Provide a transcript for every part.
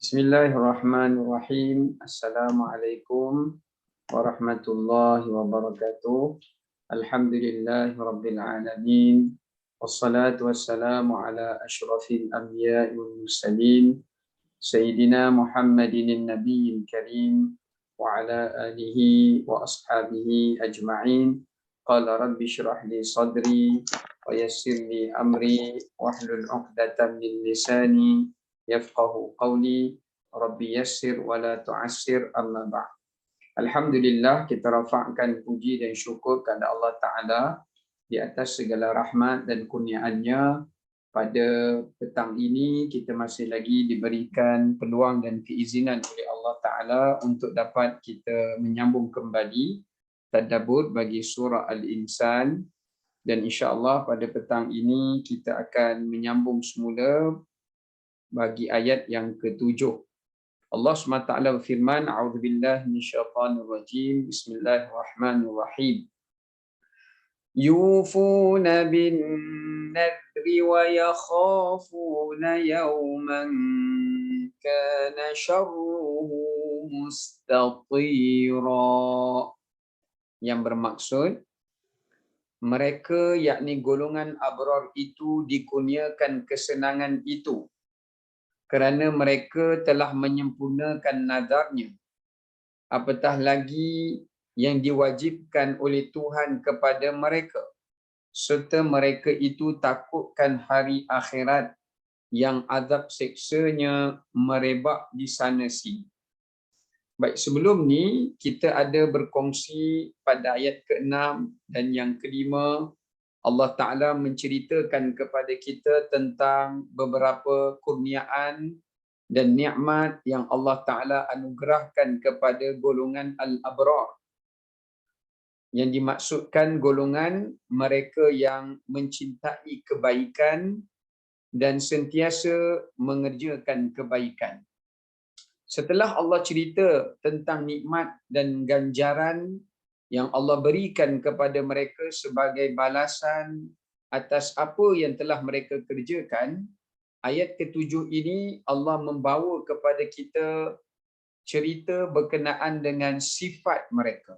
Bismillahirrahmanirrahim. Assalamualaikum warahmatullahi wabarakatuh. Alhamdulillahirabbil alamin. Wassalatu wassalamu ala asyrafil anbiya'i wal mursalin sayyidina Muhammadin nabiyil karim wa ala alihi wa ashabihi ajma'in. Qala rabbi shrah li sadri wa yassir li amri wahlul 'uqdatam min lisani yafqahu qawli. Rabbi yassir wa la tu'assir, amma ba'd. Alhamdulillah, kita rafa'kan puji dan syukur kepada Allah Ta'ala di atas segala rahmat dan kurniaannya. Pada petang ini kita masih lagi diberikan peluang dan keizinan oleh Allah Ta'ala untuk dapat kita menyambung kembali tadabbur bagi surah Al-Insan, dan insya-Allah pada petang ini kita akan menyambung semula bagi ayat yang ke-7. Allah SWT berfirman, A'udzubillahi minasyaitonirrajim. Bismillahirrahmanirrahim. Yufuna bin nadri wa yakhafuna yawman kana syarruhu mustatira. Yang bermaksud, mereka yakni golongan abrar itu dikurniakan kesenangan itu kerana mereka telah menyempurnakan nazarnya, apatah lagi yang diwajibkan oleh Tuhan kepada mereka, serta mereka itu takutkan hari akhirat yang azab seksanya merebak di sana sini. Baik, sebelum ni kita ada berkongsi pada ayat ke-6 dan yang ke-5, Allah Ta'ala menceritakan kepada kita tentang beberapa kurniaan dan nikmat yang Allah Ta'ala anugerahkan kepada golongan Al-Abrar. Yang dimaksudkan golongan mereka yang mencintai kebaikan dan sentiasa mengerjakan kebaikan. Setelah Allah cerita tentang nikmat dan ganjaran yang Allah berikan kepada mereka sebagai balasan atas apa yang telah mereka kerjakan, ayat ke-7 ini Allah membawa kepada kita cerita berkenaan dengan sifat mereka.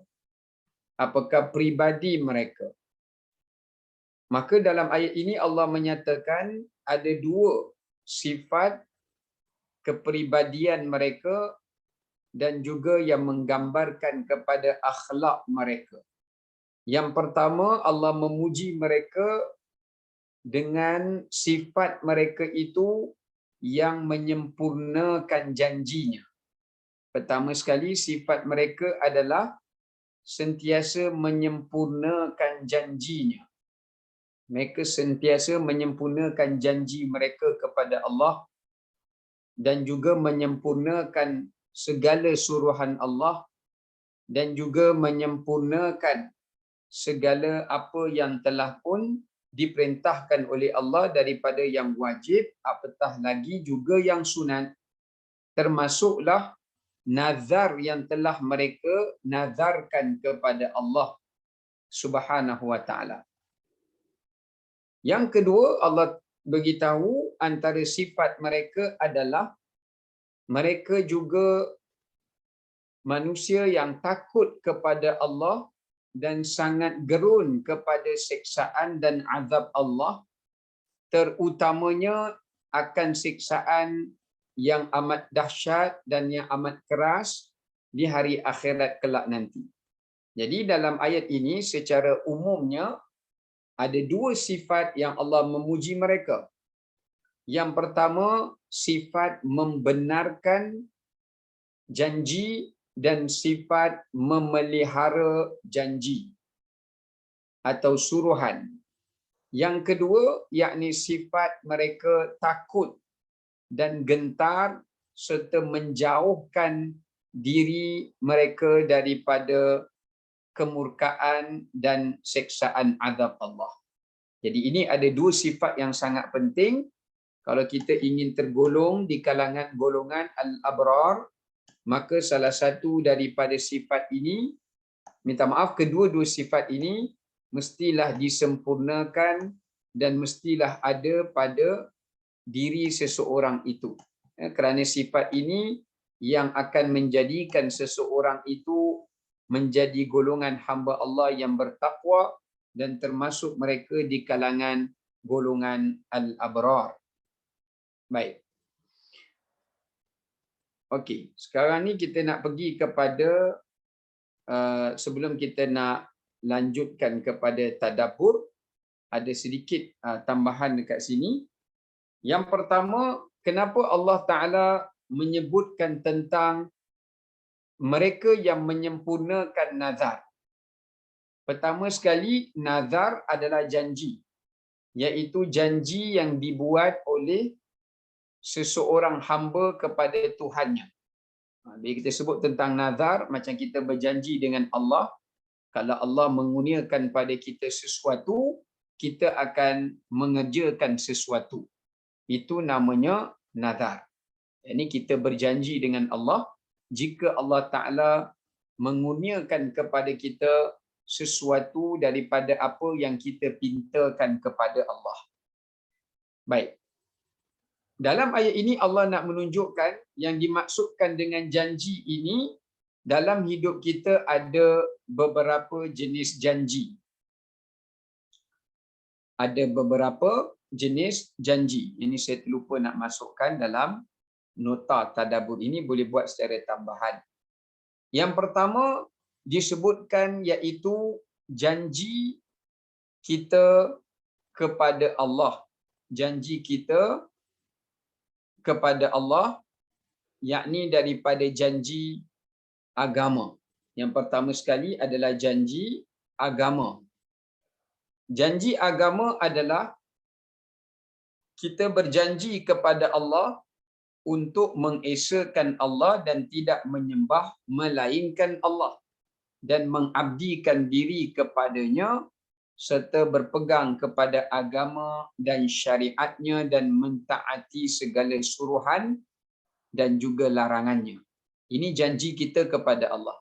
Apakah pribadi mereka? Maka dalam ayat ini Allah menyatakan ada dua sifat kepribadian mereka dan juga yang menggambarkan kepada akhlak mereka. Yang pertama, Allah memuji mereka dengan sifat mereka itu yang menyempurnakan janjinya. Pertama sekali, sifat mereka adalah sentiasa menyempurnakan janjinya. Mereka sentiasa menyempurnakan janji mereka kepada Allah dan juga menyempurnakan segala suruhan Allah dan juga menyempurnakan segala apa yang telah pun diperintahkan oleh Allah daripada yang wajib, apatah lagi juga yang sunat, termasuklah nazar yang telah mereka nazarkan kepada Allah Subhanahu wa taala. Yang kedua, Allah beritahu antara sifat mereka adalah mereka juga manusia yang takut kepada Allah dan sangat gerun kepada siksaan dan azab Allah, terutamanya akan siksaan yang amat dahsyat dan yang amat keras di hari akhirat kelak nanti. Jadi dalam ayat ini secara umumnya ada dua sifat yang Allah memuji mereka. Yang pertama, sifat membenarkan janji dan sifat memelihara janji atau suruhan. Yang kedua, yakni sifat mereka takut dan gentar serta menjauhkan diri mereka daripada kemurkaan dan siksaan azab Allah. Jadi ini ada dua sifat yang sangat penting. Kalau kita ingin tergolong di kalangan golongan Al-Abrar, maka salah satu daripada sifat ini, minta maaf, kedua-dua sifat ini mestilah disempurnakan dan mestilah ada pada diri seseorang itu. Kerana sifat ini yang akan menjadikan seseorang itu menjadi golongan hamba Allah yang bertakwa dan termasuk mereka di kalangan golongan al-abrar. Baik. Okey, sekarang ni kita nak pergi kepada sebelum kita nak lanjutkan kepada tadabbur, ada sedikit tambahan dekat sini. Yang pertama, kenapa Allah Ta'ala menyebutkan tentang mereka yang menyempurnakan nazar? Pertama sekali, nazar adalah janji, iaitu janji yang dibuat oleh seseorang hamba kepada Tuhannya. Bila kita sebut tentang nazar, macam kita berjanji dengan Allah, kalau Allah mengurniakan pada kita sesuatu, kita akan mengerjakan sesuatu. Itu namanya nazar. Ini kita berjanji dengan Allah, jika Allah Ta'ala mengurniakan kepada kita sesuatu daripada apa yang kita pintakan kepada Allah. Baik. Dalam ayat ini Allah nak menunjukkan yang dimaksudkan dengan janji ini, dalam hidup kita ada beberapa jenis janji. Ada beberapa jenis janji. Ini saya terlupa nak masukkan dalam nota tadabbur ini, boleh buat secara tambahan. Yang pertama disebutkan iaitu janji kita kepada Allah. Janji kita kepada Allah, yakni daripada janji agama. Yang pertama sekali adalah janji agama. Janji agama adalah kita berjanji kepada Allah untuk mengesakan Allah dan tidak menyembah melainkan Allah, dan mengabdikan diri kepadanya serta berpegang kepada agama dan syariatnya dan mentaati segala suruhan dan juga larangannya. Ini janji kita kepada Allah.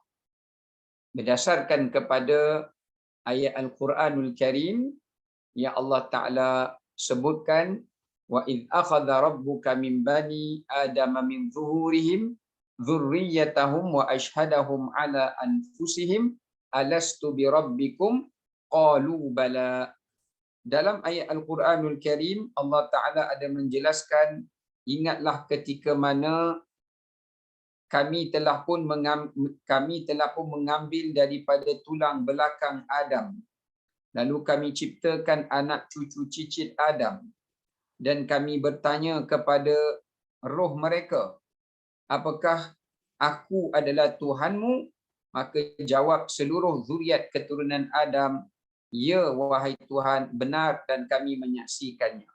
Berdasarkan kepada ayat Al-Quranul Karim yang Allah Ta'ala sebutkan, wa idh akhadha rabbuka min bani adama min zuhurihim dzurriyyatahum wa ashhadahum ala anfusihim alastu bi rabbikum qalu bala. Dalam ayat Al-Quranul Karim Allah Ta'ala ada menjelaskan, ingatlah ketika mana kami telah pun mengambil daripada tulang belakang Adam, lalu kami ciptakan anak cucu cicit Adam, dan kami bertanya kepada roh mereka, apakah aku adalah Tuhanmu? Maka jawab seluruh zuriat keturunan Adam, ya wahai Tuhan, benar, dan kami menyaksikannya.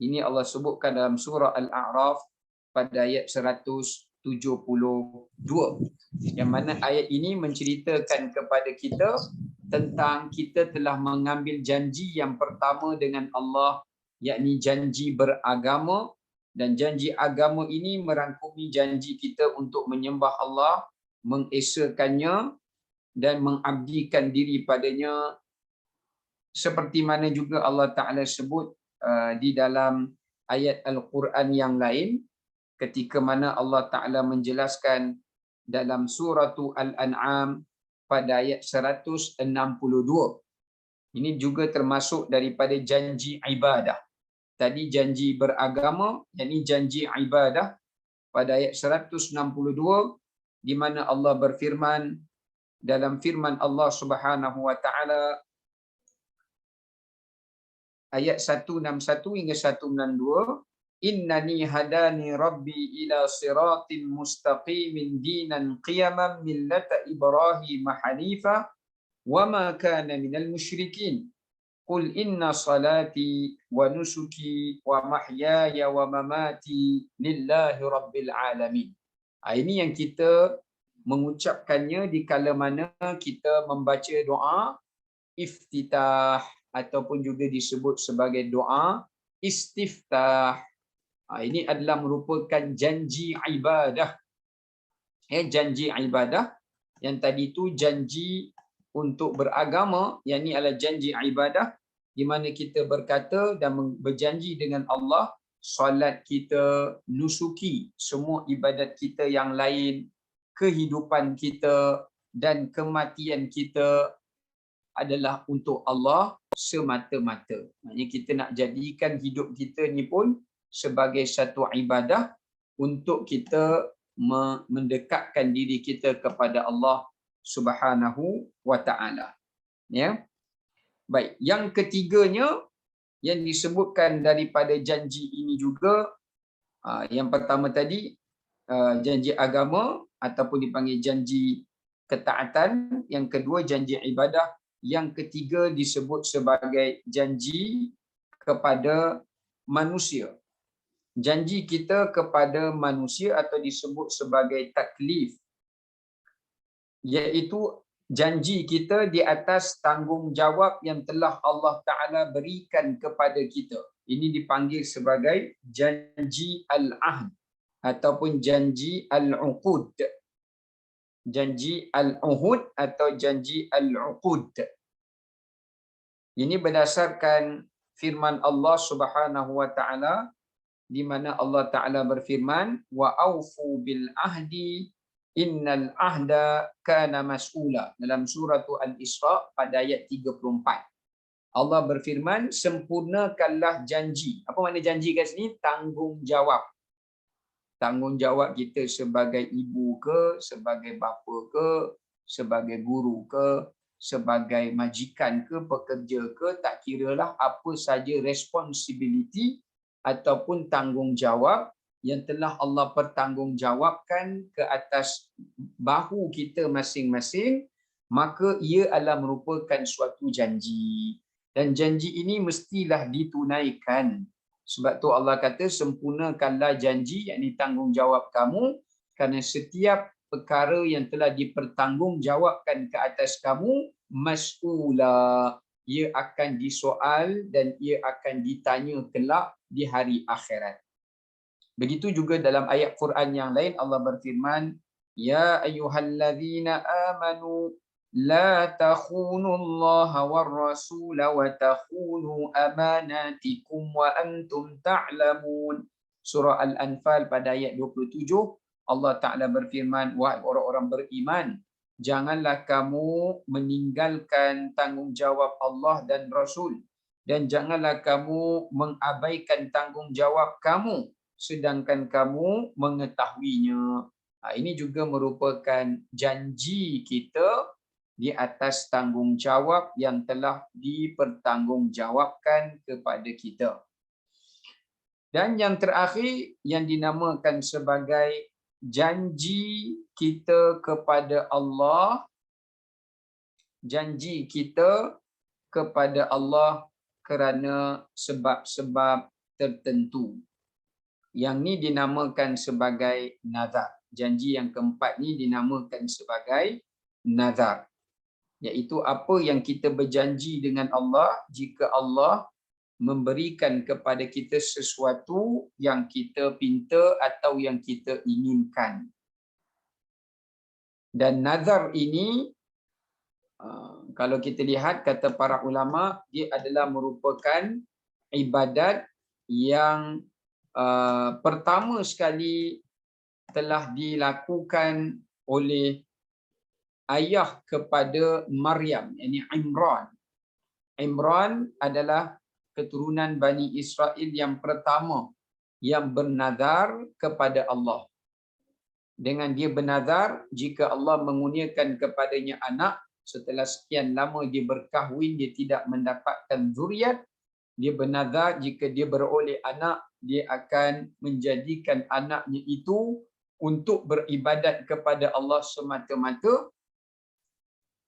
Ini Allah sebutkan dalam surah Al-A'raf pada ayat 172. Yang mana ayat ini menceritakan kepada kita tentang kita telah mengambil janji yang pertama dengan Allah, yakni janji beragama. Dan janji agama ini merangkumi janji kita untuk menyembah Allah, mengesakannya dan mengabdikan diri padanya, seperti mana juga Allah Ta'ala sebut di dalam ayat Al-Quran yang lain, ketika mana Allah Ta'ala menjelaskan dalam surah Al-An'am pada ayat 162. Ini juga termasuk daripada janji ibadah. Tadi janji beragama, yakni janji ibadah pada ayat 162, di mana Allah berfirman dalam firman Allah Subhanahu wa Ta'ala ayat 161 hingga 162, innani hadani rabbi ila siratin mustaqimin dinan qiyaman millata Ibrahim hanifa wa ma kana minal musyrikin. Qul inna salati wa nusuki wa mahyaya wa mamati lillahi rabbil alamin. Ini yang kita mengucapkannya di kala mana kita membaca doa iftitah, ataupun juga disebut sebagai doa istiftah. Ini adalah merupakan janji ibadah. Janji ibadah yang tadi itu janji untuk beragama, yang ini adalah janji ibadah di mana kita berkata dan berjanji dengan Allah solat kita, nusuki, semua ibadat kita yang lain, kehidupan kita dan kematian kita adalah untuk Allah semata-mata. Maksudnya kita nak jadikan hidup kita ni pun sebagai satu ibadah untuk kita mendekatkan diri kita kepada Allah Subhanahu wa taala. Ya. Baik, yang ketiganya yang disebutkan daripada janji ini juga, yang pertama tadi janji agama ataupun dipanggil janji ketaatan, yang kedua janji ibadah, yang ketiga disebut sebagai janji kepada manusia. Janji kita kepada manusia atau disebut sebagai taklif, iaitu janji kita di atas tanggungjawab yang telah Allah Ta'ala berikan kepada kita. Ini dipanggil sebagai janji al-ahd ataupun janji al-uqud. Janji al-uhud atau janji al-uqud. Ini berdasarkan firman Allah Subhanahu wa taala, di mana Allah Ta'ala berfirman, wa aufu bil ahdi innal ahda kana mas'ula, dalam surah Al-Isra pada ayat 34. Allah berfirman, sempurnakanlah janji. Apa makna janji kat sini? Tanggungjawab. Tanggungjawab kita sebagai ibu ke, sebagai bapa ke, sebagai guru ke, sebagai majikan ke, pekerja ke, tak kiralah apa saja responsibility ataupun tanggungjawab yang telah Allah pertanggungjawabkan ke atas bahu kita masing-masing, maka ia adalah merupakan suatu janji. Dan janji ini mestilah ditunaikan. Sebab tu Allah kata, sempurnakanlah janji, yakni tanggungjawab kamu, kerana setiap perkara yang telah dipertanggungjawabkan ke atas kamu, mas'ula, ia akan disoal dan ia akan ditanya kelak di hari akhirat. Begitu juga dalam ayat Quran yang lain Allah berfirman, ya ayyuhallazina amanu la takhunu Allah war rasul wa takhunu amanatikum wa antum ta'lamun. Surah Al-Anfal pada ayat 27 Allah Ta'ala berfirman, wahai orang-orang beriman, janganlah kamu meninggalkan tanggungjawab Allah dan Rasul, dan janganlah kamu mengabaikan tanggungjawab kamu sedangkan kamu mengetahuinya. Ini juga merupakan janji kita di atas tanggungjawab yang telah dipertanggungjawabkan kepada kita. Dan yang terakhir yang dinamakan sebagai janji kita kepada Allah, janji kita kepada Allah kerana sebab-sebab tertentu. Yang ni dinamakan sebagai nazar. Janji yang keempat ni dinamakan sebagai nazar. Iaitu apa yang kita berjanji dengan Allah jika Allah memberikan kepada kita sesuatu yang kita pinta atau yang kita inginkan. Dan nazar ini, kalau kita lihat kata para ulama, dia adalah merupakan ibadat yang pertama sekali telah dilakukan oleh ayah kepada Maryam, yakni Imran. Imran adalah keturunan Bani Israel yang pertama yang bernazar kepada Allah. Dengan dia bernazar, jika Allah mengurniakan kepadanya anak, setelah sekian lama dia berkahwin, dia tidak mendapatkan zuriat, dia bernazar jika dia beroleh anak, dia akan menjadikan anaknya itu untuk beribadat kepada Allah semata-mata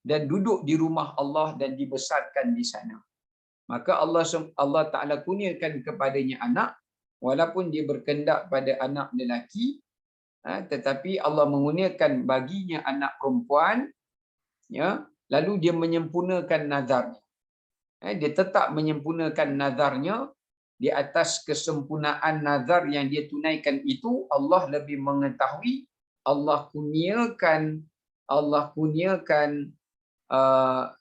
dan duduk di rumah Allah dan dibesarkan di sana. Maka Allah Ta'ala kurniakan kepadanya anak, walaupun dia berkendak pada anak lelaki, tetapi Allah mengurniakan baginya anak perempuan, ya, lalu dia menyempurnakan nazarnya. Dia tetap menyempurnakan nazarnya. Di atas kesempurnaan nazar yang dia tunaikan itu, Allah lebih mengetahui. Allah kurniakan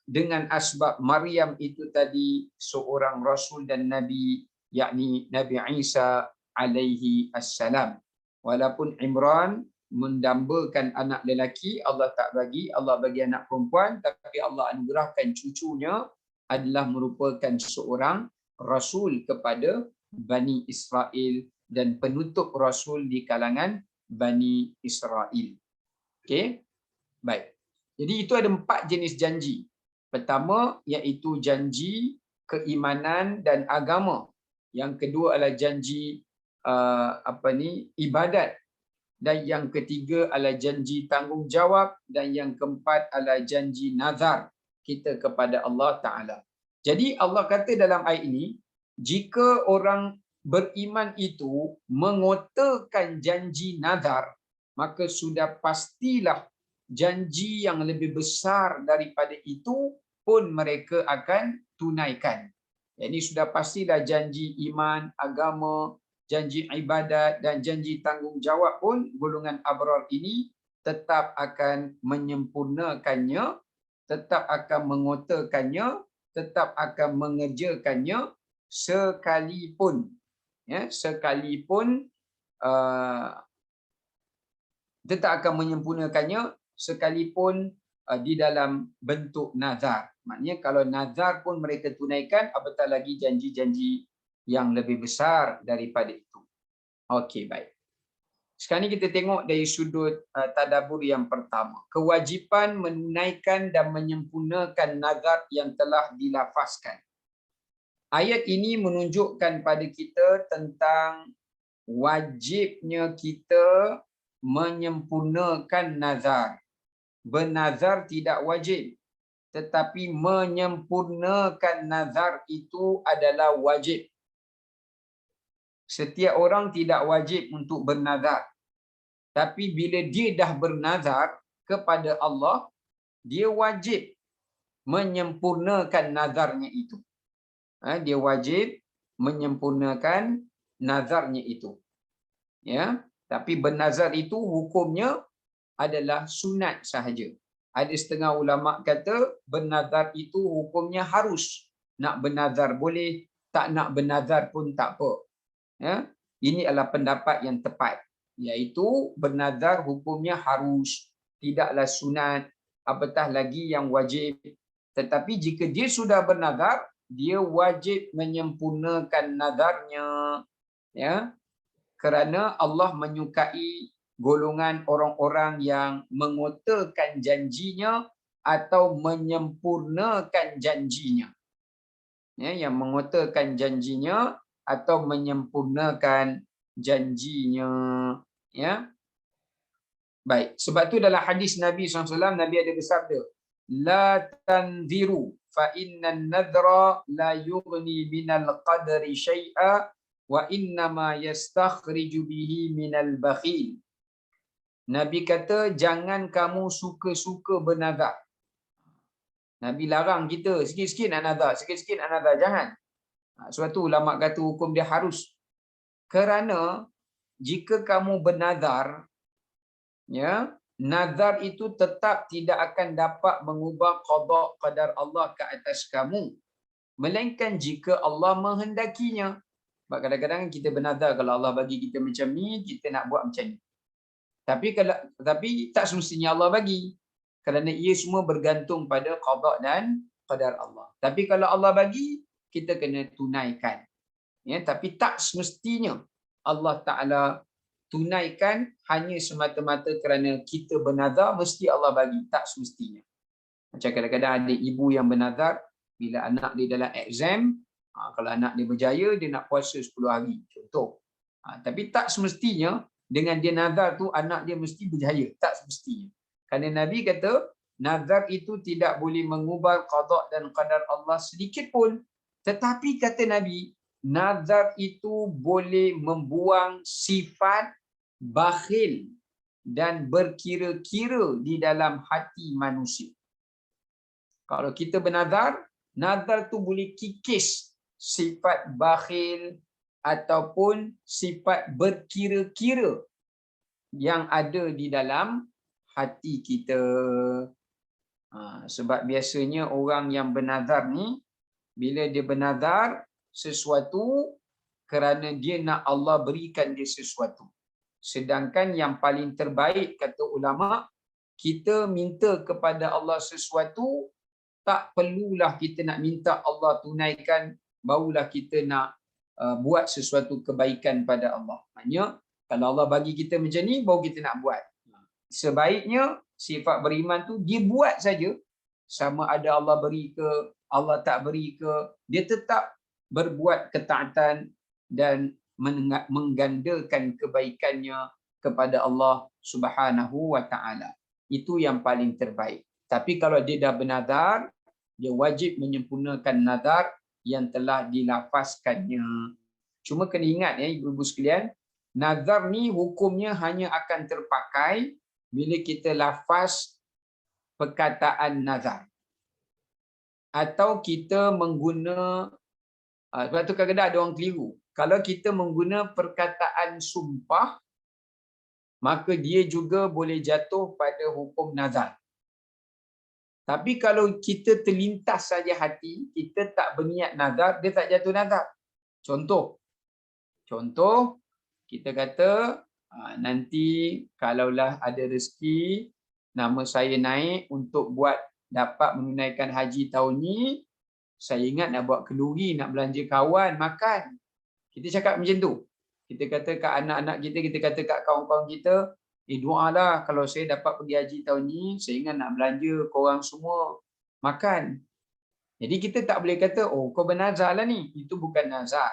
dengan asbab Maryam itu tadi seorang rasul dan nabi, yakni Nabi Isa alaihi assalam. Walaupun Imran mendambakan anak lelaki, Allah tak bagi, Allah bagi anak perempuan, tapi Allah anugerahkan cucunya adalah merupakan seorang rasul kepada Bani Israel dan penutup rasul di kalangan Bani Israel. Okey? Baik. Jadi itu ada 4 jenis janji. Pertama iaitu janji keimanan dan agama. Yang kedua adalah janji ibadat. Dan yang ketiga adalah janji tanggungjawab, dan yang keempat adalah janji nazar kita kepada Allah Taala. Jadi Allah kata dalam ayat ini, jika orang beriman itu mengotakan janji nazar, maka sudah pastilah janji yang lebih besar daripada itu pun mereka akan tunaikan. Ini sudah pastilah janji iman, agama, janji ibadat dan janji tanggungjawab pun golongan abrar ini tetap akan menyempurnakannya, tetap akan mengotakannya, tetap akan mengerjakannya sekalipun tetap akan menyempurnakannya sekalipun di dalam bentuk nazar. Maknanya kalau nazar pun mereka tunaikan, apatah lagi janji-janji yang lebih besar daripada itu. Okey, baik. Sekarang ni kita tengok dari sudut tadabbur yang pertama. Kewajipan menunaikan dan menyempurnakan nazar yang telah dilafazkan. Ayat ini menunjukkan pada kita tentang wajibnya kita menyempurnakan nazar. Bernazar tidak wajib, tetapi menyempurnakan nazar itu adalah wajib. Setiap orang tidak wajib untuk bernazar. Tapi bila dia dah bernazar kepada Allah, dia wajib menyempurnakan nazarnya itu. Dia wajib menyempurnakan nazarnya itu. Ya, tapi bernazar itu hukumnya adalah sunat sahaja. Ada setengah ulama kata bernazar itu hukumnya harus. Nak bernazar boleh, tak nak bernazar pun tak apa. Ya, ini adalah pendapat yang tepat, iaitu bernazar hukumnya harus, tidaklah sunat, apatah lagi yang wajib. Tetapi jika dia sudah bernazar, dia wajib menyempurnakan nazarnya, ya, kerana Allah menyukai golongan orang-orang yang mengotakan janjinya atau menyempurnakan janjinya. Ya, yang mengotakan janjinya atau menyempurnakan janjinya. Ya. Baik, sebab tu dalam hadis Nabi SAW, Nabi ada bersabda, la tanziru fa inna an-nadhra la yughni minal qadri syai'a wa innama yastakhriju bihi minal bakhil. Nabi kata jangan kamu suka-suka bernazar. Nabi larang kita sikit-sikit nak nazar, sikit-sikit nak nazar, jangan. Sebab tu ulama kata hukum dia harus. Kerana jika kamu bernazar, ya, nazar itu tetap tidak akan dapat mengubah qada qadar Allah ke atas kamu, melainkan jika Allah menghendakinya. Sebab kadang-kadang kita bernazar kalau Allah bagi kita macam ni, kita nak buat macam ni. Tapi tak semestinya Allah bagi. Kerana ia semua bergantung pada qada dan qadar Allah. Tapi kalau Allah bagi, kita kena tunaikan. Ya, tapi tak semestinya Allah Ta'ala tunaikan hanya semata-mata kerana kita bernazar mesti Allah bagi. Tak semestinya. Macam kadang-kadang ada ibu yang bernazar bila anak dia dalam exam, kalau anak dia berjaya, dia nak puasa 10 hari. Contoh. Tapi tak semestinya dengan dia nazar tu anak dia mesti berjaya. Tak semestinya. Kerana Nabi kata, nazar itu tidak boleh mengubah qada dan qadar Allah sedikit pun. Tetapi kata Nabi, nazar itu boleh membuang sifat bakhil dan berkira-kira di dalam hati manusia. Kalau kita bernazar, nazar tu boleh kikis sifat bakhil ataupun sifat berkira-kira yang ada di dalam hati kita. Sebab biasanya orang yang bernazar ni, bila dia bernazar sesuatu, kerana dia nak Allah berikan dia sesuatu. Sedangkan yang paling terbaik kata ulama, kita minta kepada Allah sesuatu, tak perlulah kita nak minta Allah tunaikan, barulah kita nak buat sesuatu kebaikan pada Allah. Maknanya kalau Allah bagi kita macam ni, baru kita nak buat. Sebaiknya sifat beriman tu dia buat saja, sama ada Allah beri ke, Allah tak beri ke, dia tetap berbuat ketaatan dan menggandakan kebaikannya kepada Allah Subhanahu wa taala. Itu yang paling terbaik. Tapi kalau dia dah bernazar, dia wajib menyempurnakan nazar yang telah dilafazkannya. Cuma kena ingat ya ibu-ibu sekalian, nazar ni hukumnya hanya akan terpakai bila kita lafaz perkataan nazar. Atau kita mengguna, sebab tu kadang-kadang ada orang keliru. Kalau kita mengguna perkataan sumpah, maka dia juga boleh jatuh pada hukum nazar. Tapi kalau kita terlintas saja hati, kita tak berniat nazar, dia tak jatuh nazar. Contoh, kita kata nanti kalaulah ada rezeki, nama saya naik untuk buat dapat menunaikan haji tahun ni, saya ingat nak buat kenduri, nak belanja kawan, makan. Kita cakap macam tu. Kita kata kat anak-anak kita, kita kata kat kawan-kawan kita, doalah kalau saya dapat pergi haji tahun ni, saya ingat nak belanja korang semua makan. Jadi kita tak boleh kata, oh kau bernazar lah ni. Itu bukan nazar.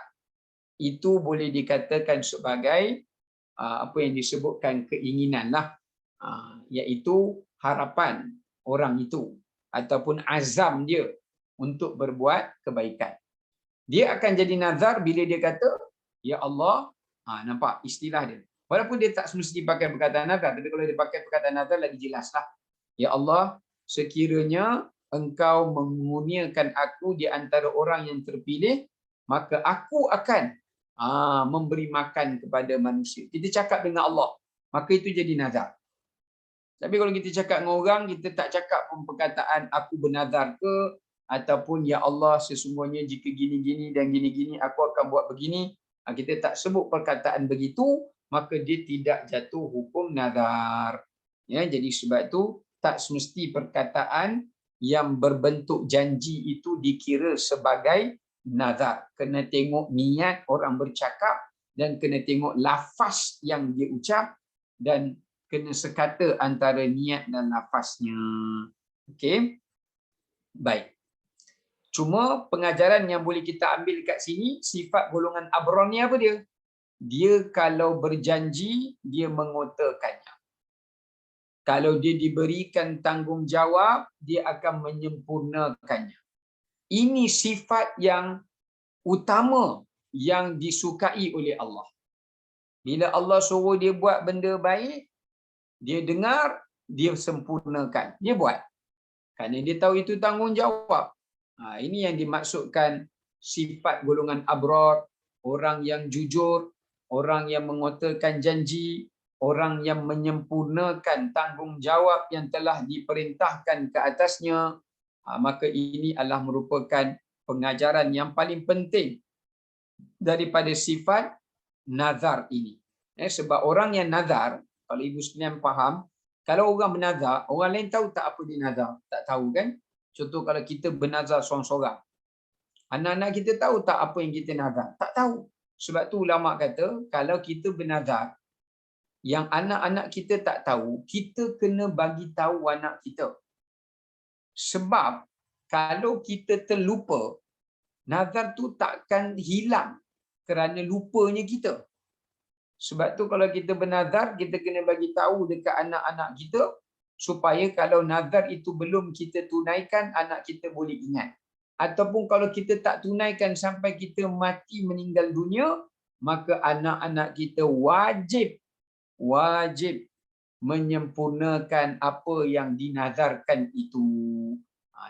Itu boleh dikatakan sebagai apa yang disebutkan keinginan lah. Iaitu harapan orang itu. Ataupun azam dia untuk berbuat kebaikan. Dia akan jadi nazar bila dia kata, ya Allah, nampak istilah dia. Walaupun dia tak semesti pakai perkataan nazar, tapi kalau dia pakai perkataan nazar lagi jelaslah. Ya Allah, sekiranya Engkau mengurniakan aku di antara orang yang terpilih, maka aku akan memberi makan kepada manusia. Kita cakap dengan Allah, maka itu jadi nazar. Tapi kalau kita cakap dengan orang, kita tak cakap pun perkataan aku bernazar ke, ataupun ya Allah sesungguhnya jika gini-gini dan gini-gini aku akan buat begini, kita tak sebut perkataan begitu, maka dia tidak jatuh hukum nazar. Ya, jadi sebab itu tak semesti perkataan yang berbentuk janji itu dikira sebagai nazar. Kena tengok niat orang bercakap dan kena tengok lafaz yang dia ucap dan kena sekata antara niat dan lafaznya. Okey. Baik. Cuma pengajaran yang boleh kita ambil kat sini, sifat golongan abrar ni apa dia? Dia kalau berjanji, dia mengotakannya. Kalau dia diberikan tanggungjawab, dia akan menyempurnakannya. Ini sifat yang utama yang disukai oleh Allah. Bila Allah suruh dia buat benda baik, dia dengar, dia sempurnakan. Dia buat. Kerana dia tahu itu tanggungjawab. Ini yang dimaksudkan sifat golongan abrar, orang yang jujur, orang yang mengotakan janji, orang yang menyempurnakan tanggungjawab yang telah diperintahkan ke atasnya. Maka ini adalah merupakan pengajaran yang paling penting daripada sifat nazar ini. Sebab orang yang nazar, kalau ibu sekalian faham, kalau orang bernazar, orang lain tahu tak apa dia nazar? Tak tahu kan? Contoh kalau kita bernazar seorang-seorang, anak-anak kita tahu tak apa yang kita nazar? Tak tahu. Sebab tu ulama kata, kalau kita bernazar, yang anak-anak kita tak tahu, kita kena bagi tahu anak kita. Sebab kalau kita terlupa, nazar tu takkan hilang kerana lupanya kita. Sebab tu kalau kita bernazar, kita kena bagi tahu dekat anak-anak kita supaya kalau nazar itu belum kita tunaikan, anak kita boleh ingat. Ataupun kalau kita tak tunaikan sampai kita mati meninggal dunia, maka anak-anak kita wajib menyempurnakan apa yang dinazarkan itu.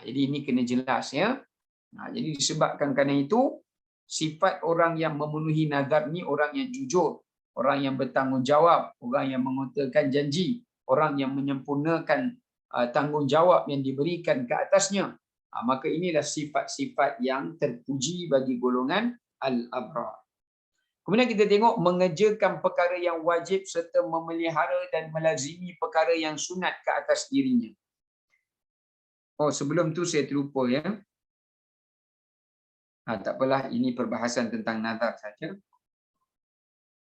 Jadi ini kena jelas ya. Jadi disebabkan kerana itu, sifat orang yang memenuhi nazar ni orang yang jujur, orang yang bertanggungjawab, orang yang mengotakan janji, orang yang menyempurnakan tanggungjawab yang diberikan ke atasnya. Maka inilah sifat-sifat yang terpuji bagi golongan al-abrar. Kemudian kita tengok mengerjakan perkara yang wajib serta memelihara dan melazimi perkara yang sunat ke atas dirinya. Oh, sebelum tu saya terlupa ya. Tak apalah, ini perbahasan tentang nazar saja.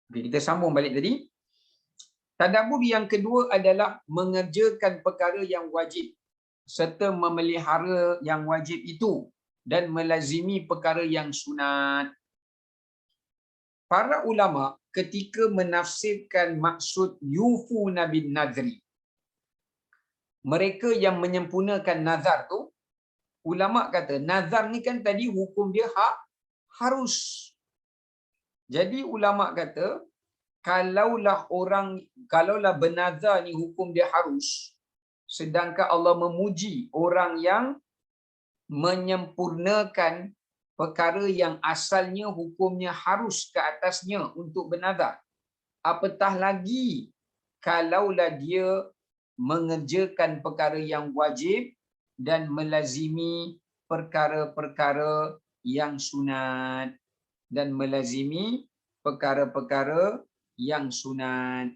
Okay, kita sambung balik tadi. Tadabbur yang kedua adalah mengerjakan perkara yang wajib serta memelihara yang wajib itu dan melazimi perkara yang sunat. Para ulama ketika menafsirkan maksud yufuna bin nadri, mereka yang menyempurnakan nazar tu, ulama kata nazar ni kan tadi hukum dia harus. Jadi ulama kata kalaulah bernazar ni hukum dia harus, sedangkan Allah memuji orang yang menyempurnakan perkara yang asalnya hukumnya harus ke atasnya untuk bernazar, apatah lagi kalaulah dia mengerjakan perkara yang wajib dan melazimi perkara-perkara yang sunat dan melazimi perkara-perkara yang sunat.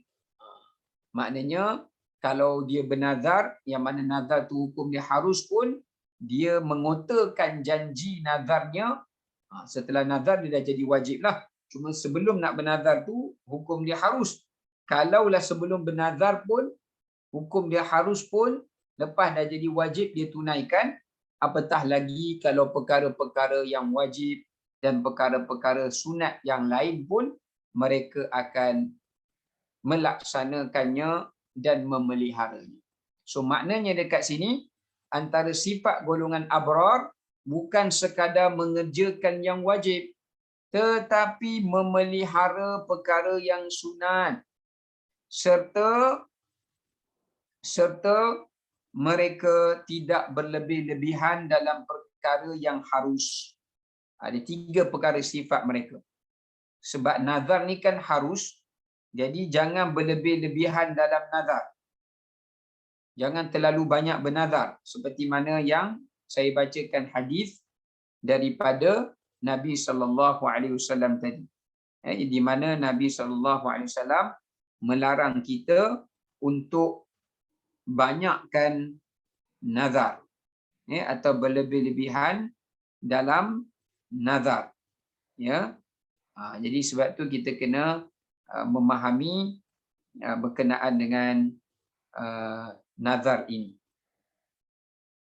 Maknanya kalau dia bernazar, yang mana nazar tu hukum dia harus pun, dia mengotakan janji nazarnya. Setelah nazar dia dah jadi wajib lah. Cuma sebelum nak bernazar tu hukum dia harus. Kalaulah sebelum bernazar pun hukum dia harus pun, lepas dah jadi wajib dia tunaikan, apatah lagi kalau perkara-perkara yang wajib dan perkara-perkara sunat yang lain pun mereka akan melaksanakannya dan memeliharanya. So maknanya dekat sini antara sifat golongan abrar bukan sekadar mengerjakan yang wajib, tetapi memelihara perkara yang sunat serta mereka tidak berlebih-lebihan dalam perkara yang harus. Ada 3 perkara sifat mereka. Sebab nazar ni kan harus, jadi jangan berlebih-lebihan dalam nazar. Jangan terlalu banyak bernazar seperti mana yang saya bacakan hadis daripada Nabi sallallahu alaihi wasallam tadi. Di mana Nabi sallallahu alaihi wasallam melarang kita untuk banyakkan nazar, atau berlebih-lebihan dalam nazar. Ya. Jadi sebab tu kita kena memahami berkenaan dengan nazar ini.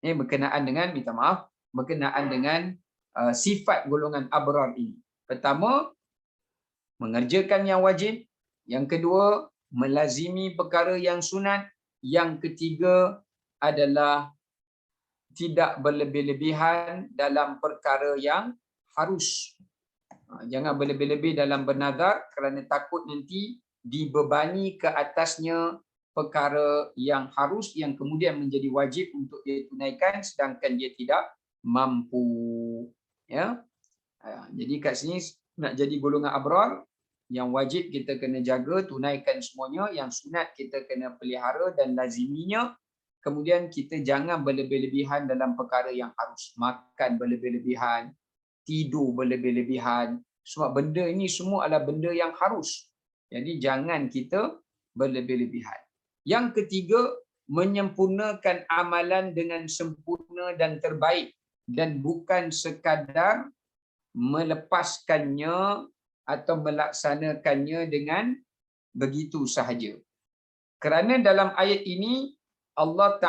Berkenaan dengan sifat golongan abrar ini. Pertama, mengerjakan yang wajib. Yang kedua, melazimi perkara yang sunat. Yang ketiga adalah tidak berlebih-lebihan dalam perkara yang harus. Jangan berlebih-lebih dalam bernazar kerana takut nanti dibebani ke atasnya perkara yang harus yang kemudian menjadi wajib untuk dia tunaikan sedangkan dia tidak mampu. Ya. Jadi kat sini nak jadi golongan abrar, yang wajib kita kena jaga, tunaikan semuanya, yang sunat kita kena pelihara dan laziminya. Kemudian kita jangan berlebih-lebihan dalam perkara yang harus. Makan berlebih-lebihan, tidur berlebih-lebihan. Sebab benda ini semua adalah benda yang harus. Jadi jangan kita berlebih-lebihan. Yang ketiga, menyempurnakan amalan dengan sempurna dan terbaik dan bukan sekadar melepaskannya atau melaksanakannya dengan begitu sahaja. Kerana dalam ayat ini Allah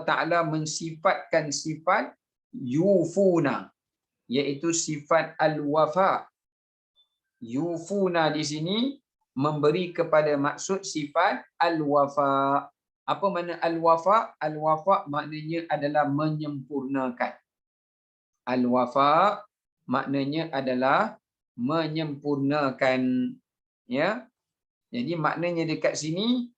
Ta'ala mensifatkan sifat yufuna, iaitu sifat al-wafa. Yufuna di sini memberi kepada maksud sifat al-wafa. Apa makna al-wafa? Al-wafa maknanya adalah menyempurnakan. Al-wafa maknanya adalah menyempurnakan. Ya. Jadi maknanya dekat sini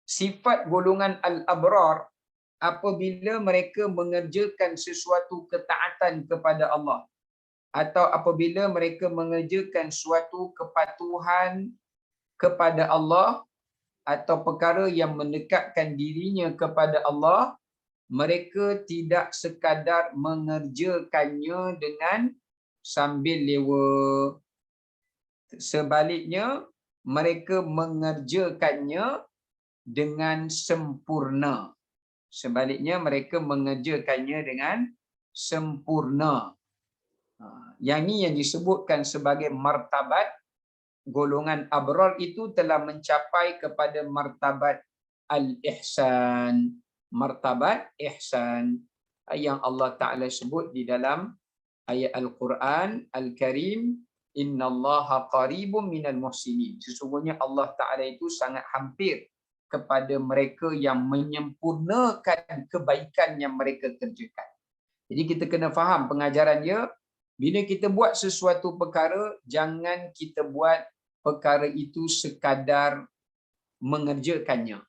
sifat golongan al-abrar apabila mereka mengerjakan sesuatu ketaatan kepada Allah atau apabila mereka mengerjakan suatu kepatuhan kepada Allah atau perkara yang mendekatkan dirinya kepada Allah, mereka tidak sekadar mengerjakannya dengan sambil lewa. Sebaliknya, mereka mengerjakannya dengan sempurna. Sebaliknya, mereka mengerjakannya dengan sempurna. Yang ini yang disebutkan sebagai martabat golongan abrar itu telah mencapai kepada martabat al-ihsan. Martabat ihsan yang Allah Ta'ala sebut di dalam ayat Al-Quran Al-Karim, innallaha qaribun minal muhsinin. Sesungguhnya Allah Ta'ala itu sangat hampir kepada mereka yang menyempurnakan kebaikan yang mereka kerjakan. Jadi kita kena faham pengajaran dia. Bila kita buat sesuatu perkara, jangan kita buat perkara itu sekadar mengerjakannya.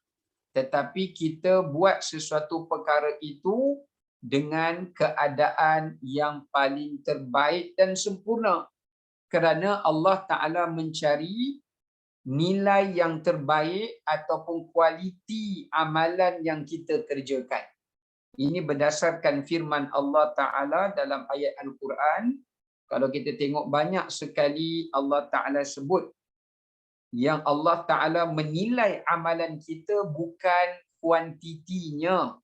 Tetapi kita buat sesuatu perkara itu dengan keadaan yang paling terbaik dan sempurna. Kerana Allah Ta'ala mencari nilai yang terbaik ataupun kualiti amalan yang kita kerjakan. Ini berdasarkan firman Allah Ta'ala dalam ayat Al-Quran. Kalau kita tengok banyak sekali Allah Ta'ala sebut yang Allah Ta'ala menilai amalan kita bukan kuantitinya,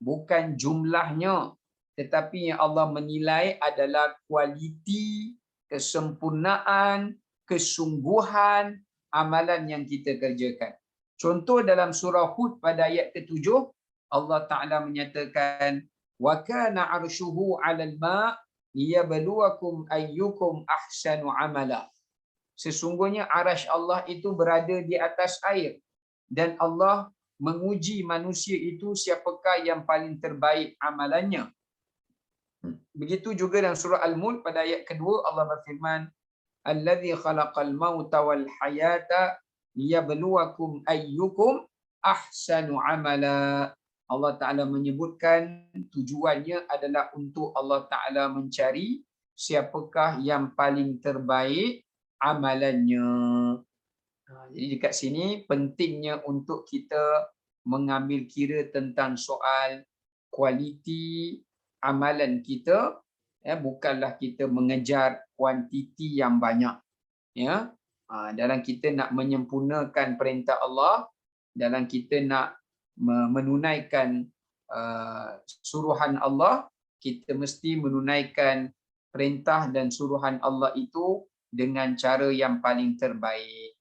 bukan jumlahnya, tetapi yang Allah menilai adalah kualiti, kesempurnaan, kesungguhan amalan yang kita kerjakan. Contoh dalam surah Hud pada ayat ke-7, Allah Ta'ala menyatakan, wa kana arshuhu 'alal ma' liyabluwakum ayyukum ahsanu amala. Sesungguhnya arasy Allah itu berada di atas air dan Allah menguji manusia itu siapakah yang paling terbaik amalannya. Begitu juga dalam surah Al-Mulk pada ayat kedua Allah berfirman, allazi khalaqal mauta wal hayata liyabluwakum ayyukum ahsanu amala. Allah Ta'ala menyebutkan tujuannya adalah untuk Allah Ta'ala mencari siapakah yang paling terbaik amalannya. Jadi dekat sini pentingnya untuk kita mengambil kira tentang soal kualiti amalan kita, bukanlah kita mengejar kuantiti yang banyak. Dalam kita nak menyempurnakan perintah Allah, dalam kita nak menunaikan suruhan Allah, kita mesti menunaikan perintah dan suruhan Allah itu dengan cara yang paling terbaik.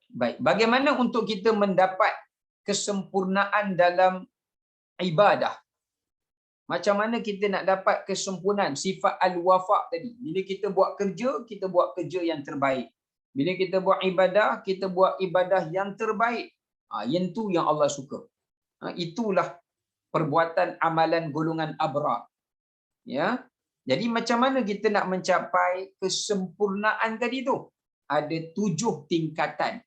Baik, bagaimana untuk kita mendapat kesempurnaan dalam ibadah? Macam mana kita nak dapat kesempurnaan sifat al-wafa' tadi? Bila kita buat kerja yang terbaik. Bila kita buat ibadah, kita buat ibadah yang terbaik. Yang tu yang Allah suka. Itulah perbuatan amalan golongan abrar. Jadi macam mana kita nak mencapai kesempurnaan tadi tu? Ada 7 tingkatan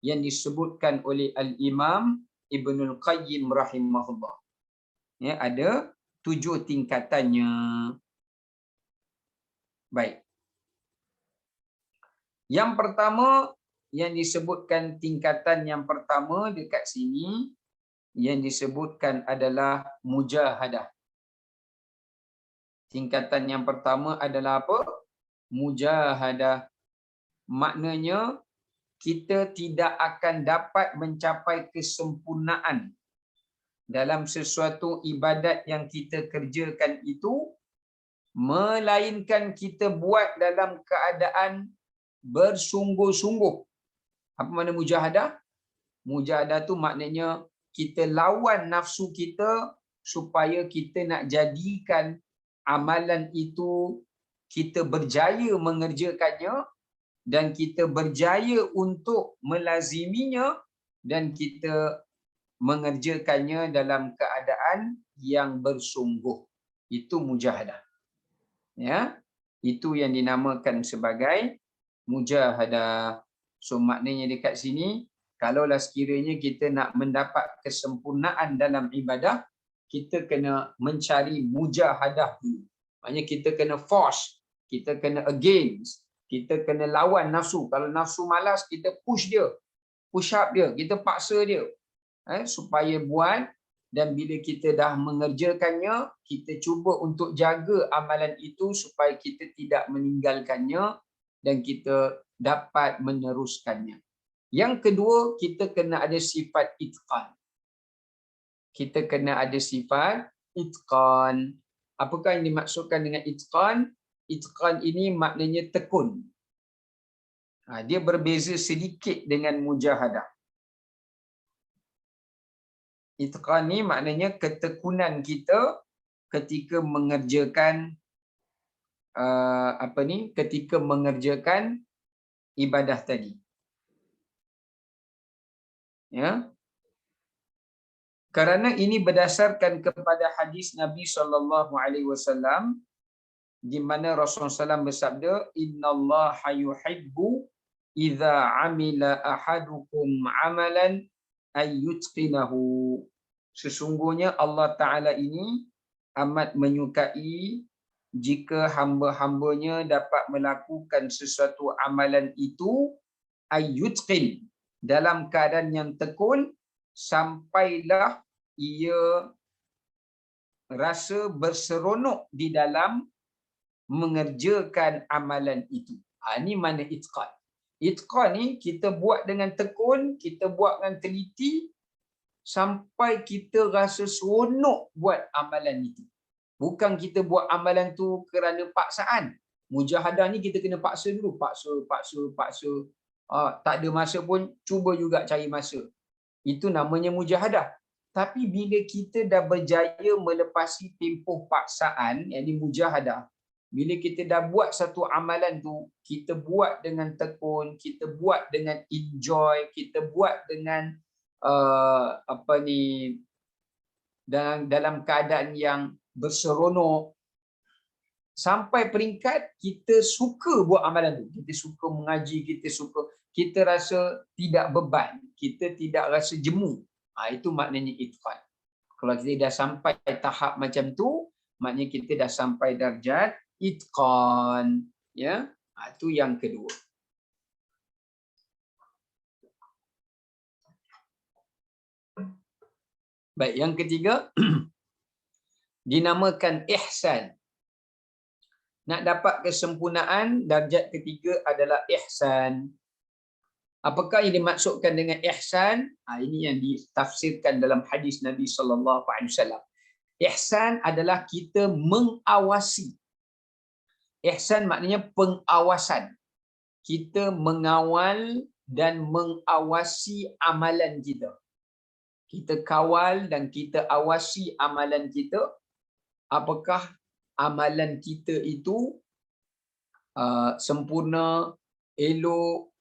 yang disebutkan oleh Al-Imam Ibnul Qayyim rahimahullah. Ada 7 tingkatannya. Baik. Yang pertama yang disebutkan tingkatan yang pertama dekat sini yang disebutkan adalah mujahadah. Tingkatan yang pertama adalah apa? Mujahadah. Maknanya kita tidak akan dapat mencapai kesempurnaan dalam sesuatu ibadat yang kita kerjakan itu melainkan kita buat dalam keadaan bersungguh-sungguh. Apa makna mujahadah? Mujahadah tu maknanya kita lawan nafsu kita supaya kita nak jadikan amalan itu kita berjaya mengerjakannya dan kita berjaya untuk melaziminya dan kita mengerjakannya dalam keadaan yang bersungguh. Itu mujahadah. Itu yang dinamakan sebagai mujahadah. So maknanya dekat sini, kalaulah sekiranya kita nak mendapat kesempurnaan dalam ibadah, kita kena mencari mujahadah dulu. Maknanya kita kena force, kita kena against, kita kena lawan nafsu. Kalau nafsu malas, kita push dia, push up dia, kita paksa dia supaya buat dan bila kita dah mengerjakannya, kita cuba untuk jaga amalan itu supaya kita tidak meninggalkannya dan kita dapat meneruskannya. Yang kedua, kita kena ada sifat itqan. Kita kena ada sifat itqan. Apakah yang dimaksudkan dengan itqan? Itqan ini maknanya tekun. Dia berbeza sedikit dengan mujahadah. Itqan ni maknanya ketekunan kita ketika mengerjakan ketika mengerjakan ibadah tadi. Ya. Kerana ini berdasarkan kepada hadis Nabi SAW, di mana Rasulullah SAW bersabda, innallaha yuhibbu idza amila ahadukum amalan ayyutqinahu. Sesungguhnya Allah Ta'ala ini amat menyukai jika hamba-hambanya dapat melakukan sesuatu amalan itu ayyutqin, dalam keadaan yang tekun, sampailah ia rasa berseronok di dalam mengerjakan amalan itu. Ini mana itqan. Itqan ni kita buat dengan tekun, kita buat dengan teliti sampai kita rasa seronok buat amalan itu. Bukan kita buat amalan tu kerana paksaan. Mujahadah ni kita kena paksa dulu, paksa. Tak ada masa pun cuba juga cari masa. Itu namanya mujahadah. Tapi bila kita dah berjaya melepasi tempoh paksaan, yakni mujahadah, bila kita dah buat satu amalan tu, kita buat dengan tekun, kita buat dengan enjoy, kita buat dengan dalam keadaan yang berseronok, sampai peringkat kita suka buat amalan tu, kita suka mengaji, kita rasa tidak beban, kita tidak rasa jemu. Itu maknanya itqan. Kalau kita dah sampai tahap macam tu, maknanya kita dah sampai darjat itqan. Ya, itu yang kedua. Baik, yang ketiga dinamakan ihsan. Nak dapat kesempurnaan, darjat ketiga adalah ihsan. Apakah yang dimaksudkan dengan ihsan? Ini yang ditafsirkan dalam hadis Nabi SAW. Ihsan adalah kita mengawasi. Ihsan maknanya pengawasan. Kita mengawal dan mengawasi amalan kita. Kita kawal dan kita awasi amalan kita. Apakah amalan kita itu sempurna, elok,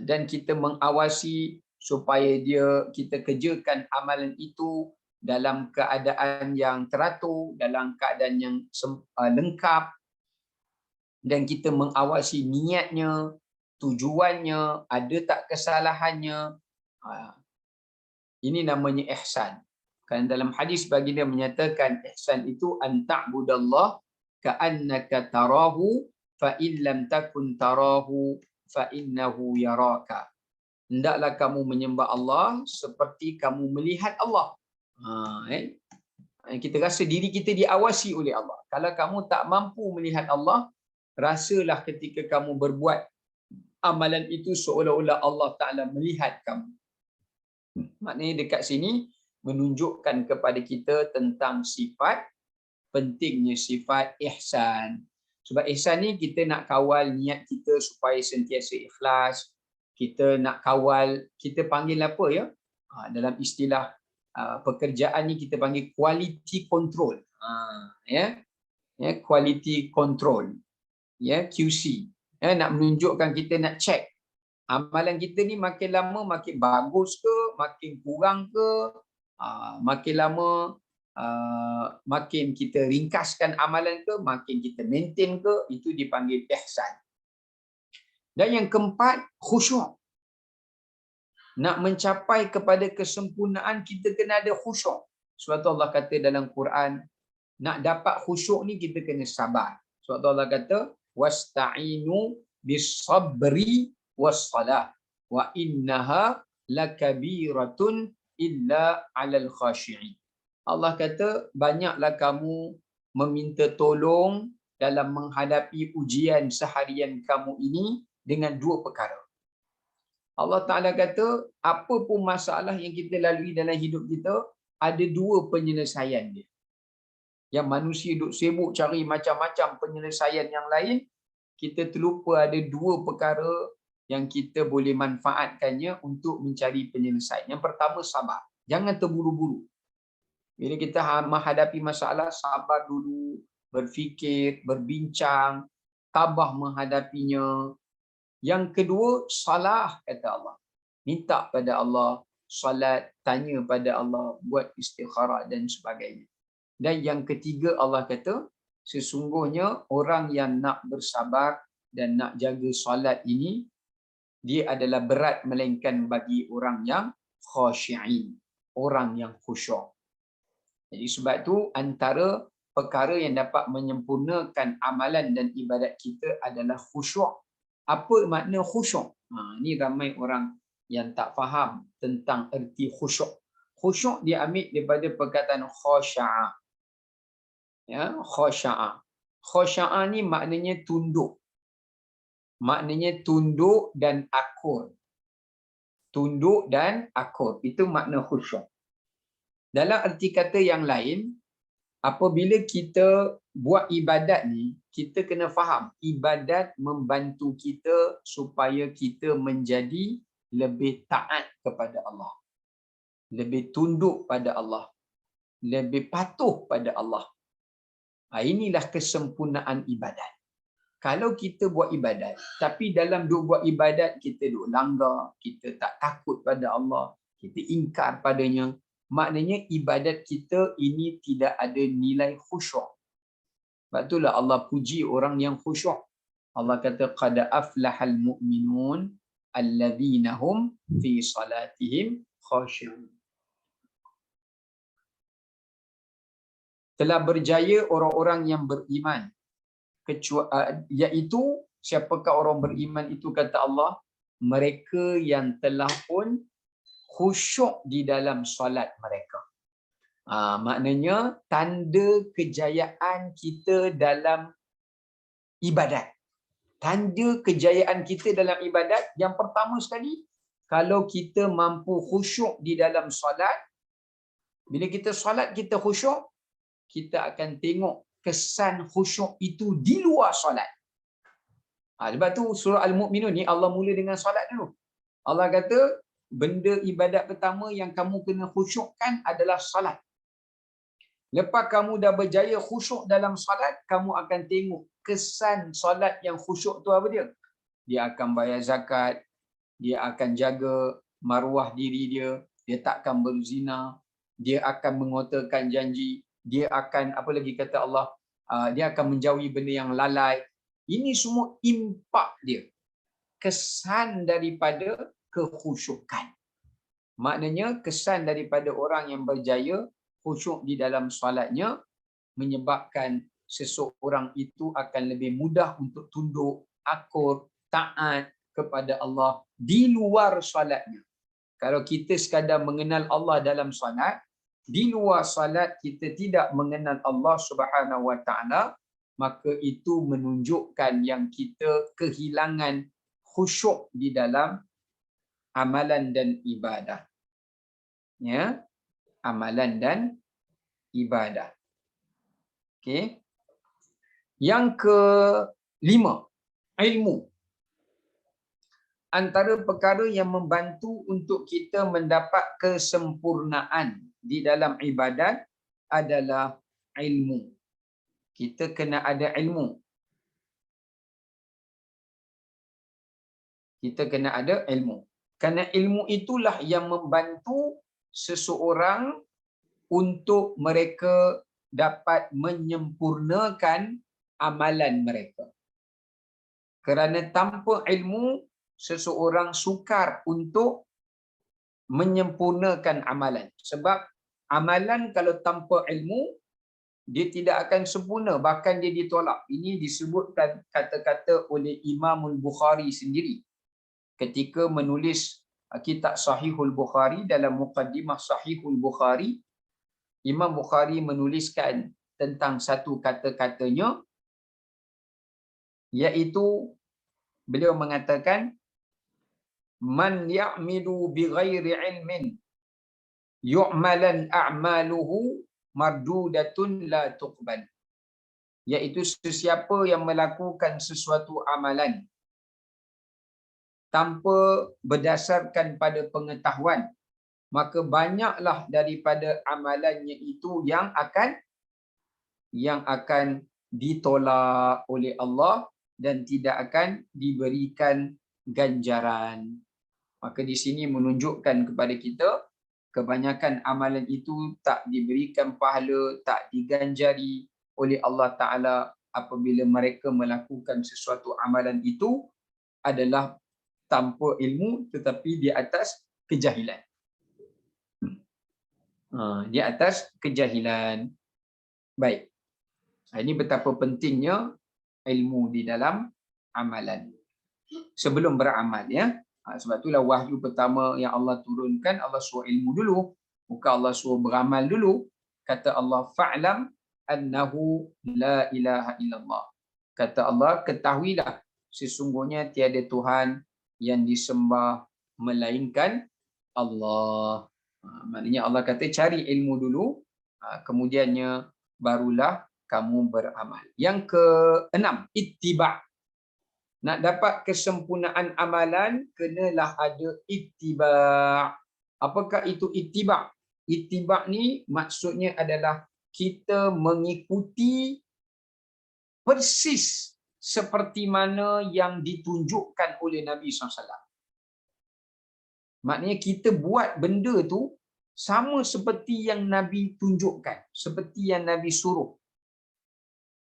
dan kita mengawasi supaya kita kerjakan amalan itu dalam keadaan yang teratur, dalam keadaan yang lengkap, dan kita mengawasi niatnya, tujuannya, ada tak kesalahannya. Ini namanya ihsan. Kan dalam hadis baginda menyatakan ihsan itu an ta'budallah ka'annaka tarahu fa in lam takun tarahu fa innahu yaraka. Hendaklah kamu menyembah Allah seperti kamu melihat Allah. Kita rasa diri kita diawasi oleh Allah. Kalau kamu tak mampu melihat Allah, rasalah ketika kamu berbuat amalan itu seolah-olah Allah Ta'ala melihat kamu. Maknanya dekat sini menunjukkan kepada kita tentang pentingnya sifat ihsan. Sebab ihsan ni kita nak kawal niat kita supaya sentiasa ikhlas. Kita nak kawal, kita panggil apa ya? Dalam istilah pekerjaan ni kita panggil quality control. Quality control. QC. Nak menunjukkan kita nak check amalan kita ni makin lama makin bagus ke, makin kurang ke, makin lama makin kita ringkaskan amalan ke, makin kita maintain ke, itu dipanggil ihsan. Dan yang keempat, khusyuk. Nak mencapai kepada kesempurnaan kita kena ada khusyuk. Sebab tu Allah kata dalam Quran, nak dapat khusyuk ni kita kena sabar. Sebab tu Allah kata wasta'inu bis-sabri was-salah wa innaha lakabiratun illa 'alal khashi'in. Allah kata, banyaklah kamu meminta tolong dalam menghadapi ujian seharian kamu ini dengan dua perkara. Allah Ta'ala kata, apa pun masalah yang kita lalui dalam hidup kita, ada dua penyelesaian dia. Yang manusia duk sibuk cari macam-macam penyelesaian yang lain, kita terlupa ada dua perkara yang kita boleh manfaatkannya untuk mencari penyelesaian. Yang pertama, sabar. Jangan terburu-buru. Bila kita menghadapi masalah, sabar dulu, berfikir, berbincang, tabah menghadapinya. Yang kedua, salah, kata Allah. Minta pada Allah, salat, tanya pada Allah, buat istikharah dan sebagainya. Dan yang ketiga, Allah kata, sesungguhnya orang yang nak bersabar dan nak jaga salat ini, dia adalah berat melainkan bagi orang yang khashi'in, orang yang khusyuk. Jadi sebab tu antara perkara yang dapat menyempurnakan amalan dan ibadat kita adalah khusyuk. Apa makna khusyuk? Ini ramai orang yang tak faham tentang erti khusyuk. Khusyuk dia ambil daripada perkataan khasya'a. Ya, khasya'a. Khasya'a ni maknanya tunduk. Maknanya tunduk dan akur. Tunduk dan akur. Itu makna khusyuk. Dalam erti kata yang lain, apabila kita buat ibadat ni, kita kena faham ibadat membantu kita supaya kita menjadi lebih taat kepada Allah, lebih tunduk pada Allah, lebih patuh pada Allah. Inilah kesempurnaan ibadat. Kalau kita buat ibadat, tapi dalam duk buat ibadat kita duk langgar, kita tak takut pada Allah, kita ingkar padanya, maknanya ibadat kita ini tidak ada nilai khusyuk. Sebab itulah Allah puji orang yang khusyuk. Allah kata, qad aflahal mu'minun alladzina hum fi salatihim khashi'un. Telah berjaya orang-orang yang beriman, iaitu siapakah orang beriman itu, kata Allah, mereka yang telah pun khusyuk di dalam solat mereka. Maknanya tanda kejayaan kita dalam ibadat. Tanda kejayaan kita dalam ibadat, yang pertama sekali, kalau kita mampu khusyuk di dalam solat, bila kita solat kita khusyuk, kita akan tengok kesan khusyuk itu di luar solat. Sebab tu surah Al-Mu'minun ni Allah mula dengan solat dulu. Allah kata, benda ibadat pertama yang kamu kena khusyukkan adalah solat. Lepas kamu dah berjaya khusyuk dalam solat, kamu akan tengok kesan solat yang khusyuk tu apa dia? Dia akan bayar zakat, dia akan jaga maruah diri dia, dia takkan berzina, dia akan mengotorkan janji, dia akan, apa lagi kata Allah, dia akan menjauhi benda yang lalai. Ini semua impak dia, kesan daripada kekhusyukan. Maknanya kesan daripada orang yang berjaya khusyuk di dalam solatnya menyebabkan seseorang itu akan lebih mudah untuk tunduk, akur, taat kepada Allah di luar solatnya. Kalau kita sekadar mengenal Allah dalam solat, di luar solat kita tidak mengenal Allah Subhanahu Wa Taala, maka itu menunjukkan yang kita kehilangan khusyuk di dalam amalan dan ibadah. Ya, amalan dan ibadah. Okey. Yang kelima, ilmu. Antara perkara yang membantu untuk kita mendapat kesempurnaan di dalam ibadat adalah ilmu. Kita kena ada ilmu. Kita kena ada ilmu. Kerana ilmu itulah yang membantu seseorang untuk mereka dapat menyempurnakan amalan mereka. Kerana tanpa ilmu, seseorang sukar untuk menyempurnakan amalan. Sebab amalan kalau tanpa ilmu, dia tidak akan sempurna, bahkan dia ditolak. Ini disebutkan kata-kata oleh Imamul Bukhari sendiri ketika menulis kitab Sahihul Bukhari, dalam muqaddimah Sahihul Bukhari, Imam Bukhari menuliskan tentang satu kata-katanya, iaitu beliau mengatakan, man ya'milu bighairi ilmin yu'malan a'maluhu mardudatun la tuqbal. Iaitu sesiapa yang melakukan sesuatu amalan tanpa berdasarkan pada pengetahuan, maka banyaklah daripada amalannya itu yang akan ditolak oleh Allah dan tidak akan diberikan ganjaran. Maka di sini menunjukkan kepada kita kebanyakan amalan itu tak diberikan pahala, tak diganjari oleh Allah Ta'ala apabila mereka melakukan sesuatu amalan itu adalah tanpa ilmu tetapi di atas kejahilan. Di atas kejahilan. Baik. Ini betapa pentingnya ilmu di dalam amalan. Sebelum beramal, ya. Sebab itulah wahyu pertama yang Allah turunkan, Allah suruh ilmu dulu. Bukan Allah suruh beramal dulu. Kata Allah, fa'lam annahu la ilaha illallah. Kata Allah, ketahuilah sesungguhnya tiada Tuhan yang disembah melainkan Allah. Maknanya Allah kata cari ilmu dulu, kemudiannya barulah kamu beramal. Yang keenam, ittiba'. Nak dapat kesempurnaan amalan, kenalah ada ittiba'. Apakah itu ittiba'? Ittiba' ni maksudnya adalah kita mengikuti persis seperti mana yang ditunjukkan oleh Nabi SAW. Maknanya kita buat benda tu sama seperti yang Nabi tunjukkan, seperti yang Nabi suruh.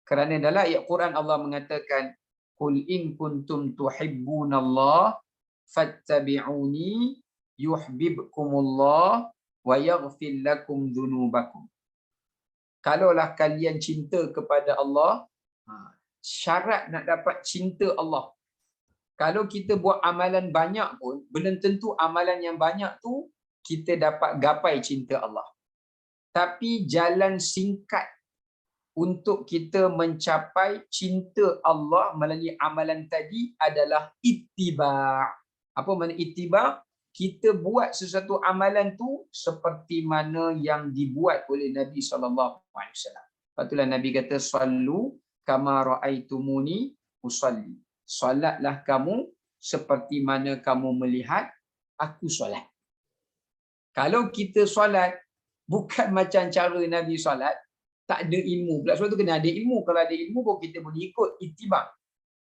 Kerana dalam ayat Quran Allah mengatakan, qul in kuntum tuhibbunallah fattabi'uni yuhibbukumullah wa yaghfir lakum dhunubakum. Kalaulah kalian cinta kepada Allah, syarat nak dapat cinta Allah. Kalau kita buat amalan banyak pun, belum tentu amalan yang banyak tu kita dapat gapai cinta Allah. Tapi jalan singkat untuk kita mencapai cinta Allah melalui amalan tadi adalah ittiba'. Apa makna ittiba'? Kita buat sesuatu amalan tu seperti mana yang dibuat oleh Nabi SAW. Itulah Nabi kata, sallu kama ra'aitumuni usalli. Solatlah kamu seperti mana kamu melihat aku solat. Kalau kita solat bukan macam cara Nabi solat, tak ada ilmu pula. Sebab tu kena ada ilmu. Kalau ada ilmu, baru kita boleh ikut ittiba'.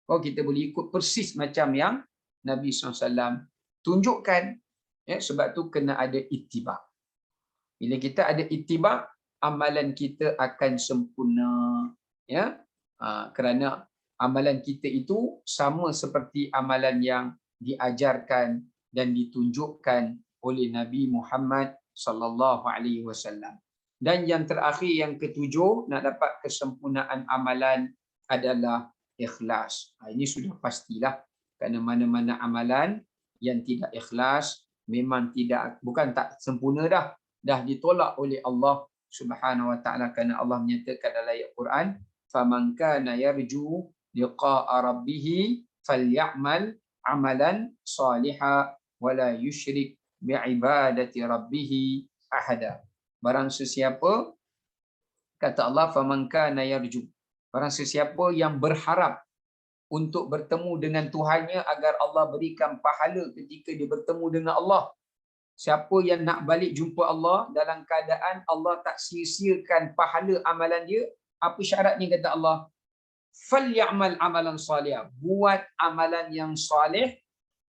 Baru kita boleh ikut persis macam yang Nabi SAW tunjukkan. Ya, sebab tu kena ada ittiba'. Bila kita ada ittiba', amalan kita akan sempurna. Ya, kerana amalan kita itu sama seperti amalan yang diajarkan dan ditunjukkan oleh Nabi Muhammad sallallahu alaihi wasallam. Dan yang terakhir, yang ketujuh, nak dapat kesempurnaan amalan adalah ikhlas. Ini sudah pastilah, kerana mana-mana amalan yang tidak ikhlas memang bukan tak sempurna dah ditolak oleh Allah Subhanahu wa taala, kerana Allah menyatakan dalam ayat Quran, faman kana yarju liqa'a rabbih falyamal amalan salihan wala yusyrik bi'ibadati rabbih ahada. Barang sesiapa, kata Allah, faman kana yarju, barang sesiapa yang berharap untuk bertemu dengan Tuhannya agar Allah berikan pahala ketika dia bertemu dengan Allah. Siapa yang nak balik jumpa Allah dalam keadaan Allah tak sia-siakan pahala amalan dia, apa syaratnya kata Allah? Falyamal amalan salih. Buat amalan yang soleh,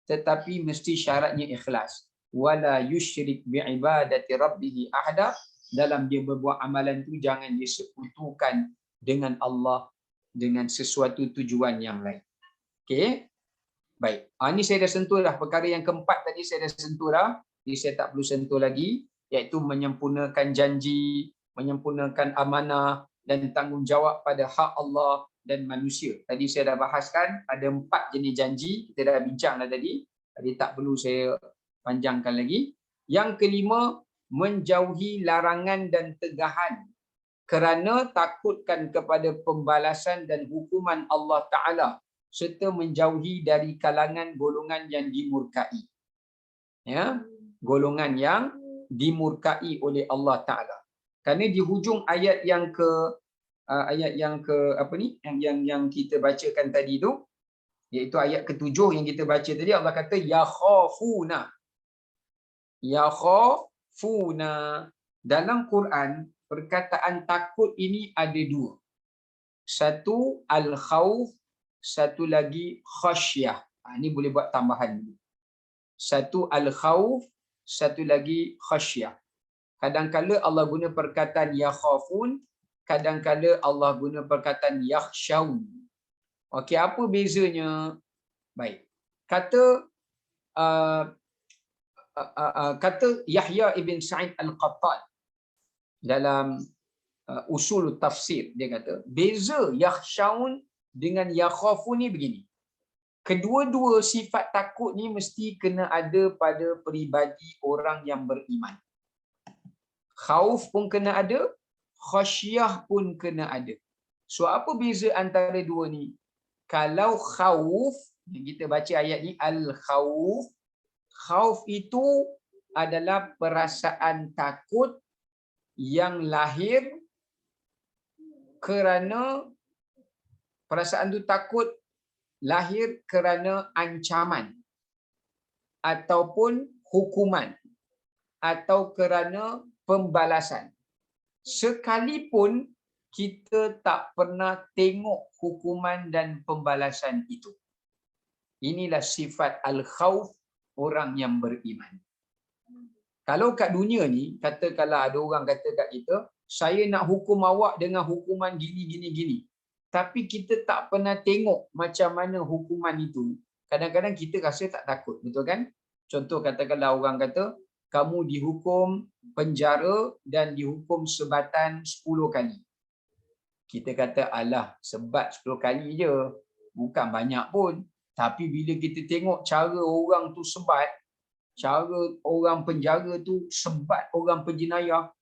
tetapi mesti syaratnya ikhlas. Wala yusyrik bi'ibadati rabbih ahada. Dalam dia berbuat amalan tu jangan dia sekutukan dengan Allah dengan sesuatu tujuan yang lain. Okey. Baik. Ini saya dah sentuh dah. Perkara yang keempat tadi saya dah sentuh dah. Jadi saya tak perlu sentuh lagi, iaitu menyempurnakan janji, menyempurnakan amanah dan tanggungjawab pada hak Allah dan manusia. Tadi saya dah bahaskan ada 4 jenis janji, kita dah bincang dah tadi. Jadi tak perlu saya panjangkan lagi. Yang kelima, menjauhi larangan dan tegahan kerana takutkan kepada pembalasan dan hukuman Allah Ta'ala serta menjauhi dari kalangan golongan yang dimurkai. Ya, golongan yang dimurkai oleh Allah Ta'ala. Kerana di hujung ayat yang ke yang kita bacakan tadi tu, iaitu ayat ke-7 yang kita baca tadi, Allah kata yakhafuna. Yakhafuna. Dalam Quran, perkataan takut ini ada dua. Satu al-khawf, satu lagi khasyah. Ini boleh buat tambahan dulu. Satu al-khawf, satu lagi khasyah. Kadang-kala Allah guna perkataan yakhafun, kadang-kala Allah guna perkataan yakhshaun. Okey, apa bezanya? Baik. Kata Yahya ibn Sa'id Al-Qattan dalam usul tafsir, dia kata beza yakhshaun dengan yakhafun ni begini. Kedua-dua sifat takut ni mesti kena ada pada peribadi orang yang beriman. Khauf pun kena ada, khasyah pun kena ada. So apa beza antara dua ni? Kalau khauf, kita baca ayat ni, al-khauf, khauf itu adalah perasaan takut yang lahir kerana perasaan tu takut lahir kerana ancaman ataupun hukuman atau kerana pembalasan. Sekalipun kita tak pernah tengok hukuman dan pembalasan itu. Inilah sifat al-khawf orang yang beriman. Kalau kat dunia ni, katakanlah ada orang kata kat kita, saya nak hukum awak dengan hukuman gini. Tapi kita tak pernah tengok macam mana hukuman itu. Kadang-kadang kita rasa tak takut, betul kan? Contoh katakanlah orang kata, kamu dihukum penjara dan dihukum sebatan 10 kali. Kita kata, alah, sebat 10 kali je. Bukan banyak pun. Tapi bila kita tengok cara orang tu sebat, cara orang penjara tu sebat orang penjenayah,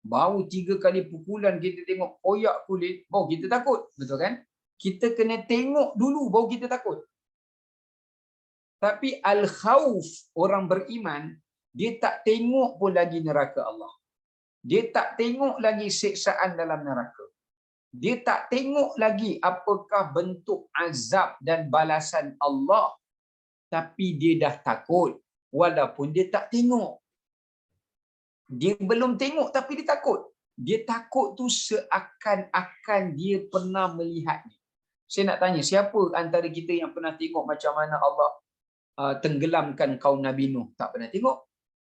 baru 3 kali pukulan kita tengok koyak kulit, baru kita takut. Betul kan? Kita kena tengok dulu baru kita takut. Tapi al-khawf, orang beriman, dia tak tengok pun lagi neraka Allah. Dia tak tengok lagi siksaan dalam neraka. Dia tak tengok lagi apakah bentuk azab dan balasan Allah. Tapi dia dah takut. Walaupun dia tak tengok. Dia belum tengok tapi dia takut. Dia takut tu seakan-akan dia pernah melihatnya. Saya nak tanya, siapa antara kita yang pernah tengok macam mana Allah tenggelamkan kaum Nabi Nuh? Tak pernah tengok.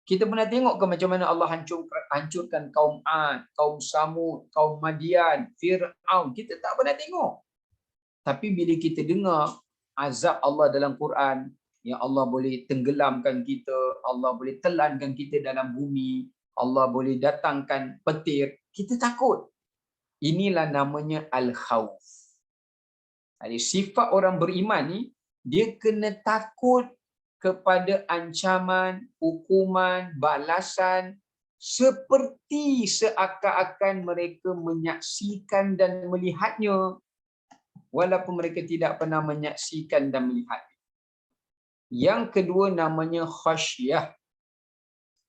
Kita pernah tengok ke macam mana Allah hancurkan kaum Ad, kaum Samud, kaum Madian, Fir'aun? Kita tak pernah tengok. Tapi bila kita dengar azab Allah dalam Quran, yang Allah boleh tenggelamkan kita, Allah boleh telankan kita dalam bumi, Allah boleh datangkan petir, kita takut. Inilah namanya al-khawf. Jadi sifat orang beriman ni, dia kena takut kepada ancaman, hukuman, balasan seperti seakan-akan mereka menyaksikan dan melihatnya, walaupun mereka tidak pernah menyaksikan dan melihatnya. Yang kedua namanya khasyah.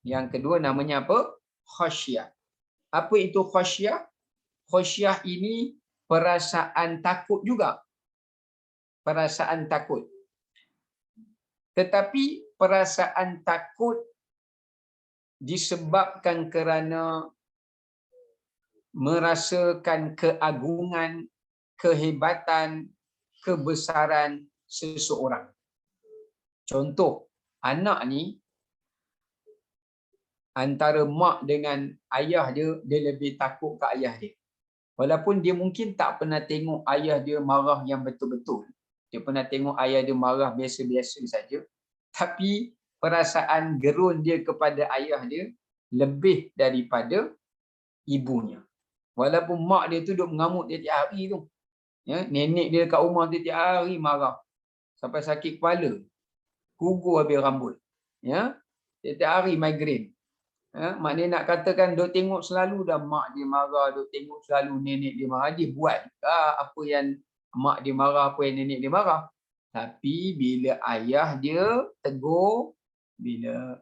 Yang kedua namanya apa? Khasyah. Apa itu khasyah? Khasyah ini perasaan takut juga. Perasaan takut. Tetapi perasaan takut disebabkan kerana merasakan keagungan, kehebatan, kebesaran seseorang. Contoh, anak ni antara mak dengan ayah dia, dia lebih takut ke ayah dia. Walaupun dia mungkin tak pernah tengok ayah dia marah yang betul-betul. Dia pernah tengok ayah dia marah biasa-biasa saja. Tapi perasaan gerun dia kepada ayah dia lebih daripada ibunya. Walaupun mak dia tu duk mengamuk dia tiap hari tu. Ya, nenek dia kat rumah dia tiap hari marah. Sampai sakit kepala. Gugur habis rambut. Ya. Tiap hari migraine. Maknanya nak katakan duk tengok selalu dah mak dia marah, duk tengok selalu nenek dia marah, dia buat apa yang mak dia marah, apa yang nenek dia marah. Tapi bila ayah dia tegur, bila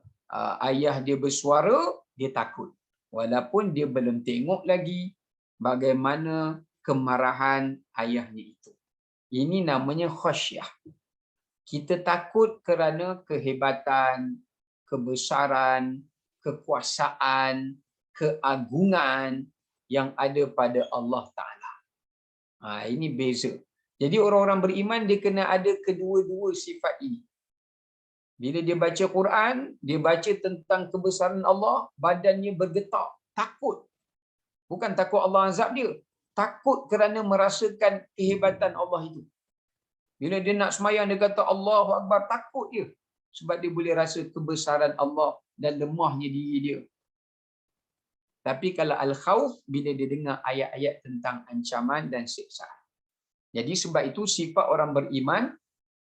ayah dia bersuara, dia takut. Walaupun dia belum tengok lagi bagaimana kemarahan ayahnya itu. Ini namanya khasyah. Kita takut kerana kehebatan, kebesaran, kekuasaan, keagungan yang ada pada Allah Ta'ala. Ini beza. Jadi orang-orang beriman dia kena ada kedua-dua sifat ini. Bila dia baca Quran, dia baca tentang kebesaran Allah, badannya bergetar, takut. Bukan takut Allah azab dia, takut kerana merasakan kehebatan Allah itu. Bila dia nak semayang, dia kata Allahu Akbar, takut dia. Sebab dia boleh rasa kebesaran Allah dan lemahnya diri dia. Tapi kalau al-khawf, bila dia dengar ayat-ayat tentang ancaman dan siksaan. Jadi sebab itu sifat orang beriman,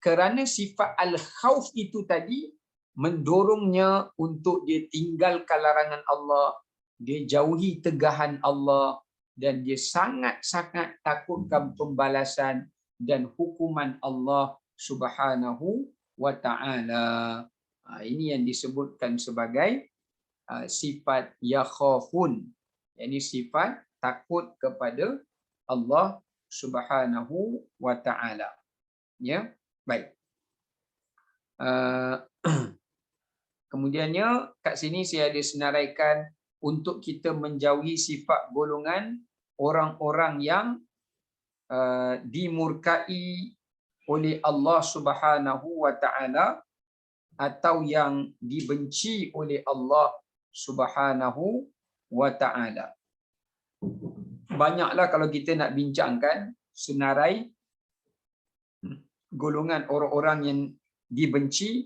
kerana sifat al-khawf itu tadi, mendorongnya untuk dia tinggalkan larangan Allah, dia jauhi tegahan Allah, dan dia sangat-sangat takutkan pembalasan dan hukuman Allah Subhanahu wa ta'ala. Ini yang disebutkan sebagai sifat yakhafun. Ini sifat takut kepada Allah Subhanahu wa ta'ala. Ya, baik. Kemudiannya kat sini saya ada senaraikan untuk kita menjauhi sifat golongan orang-orang yang dimurkai oleh Allah Subhanahu wa ta'ala atau yang dibenci oleh Allah Subhanahu wa ta'ala. Banyaklah kalau kita nak bincangkan senarai golongan orang-orang yang dibenci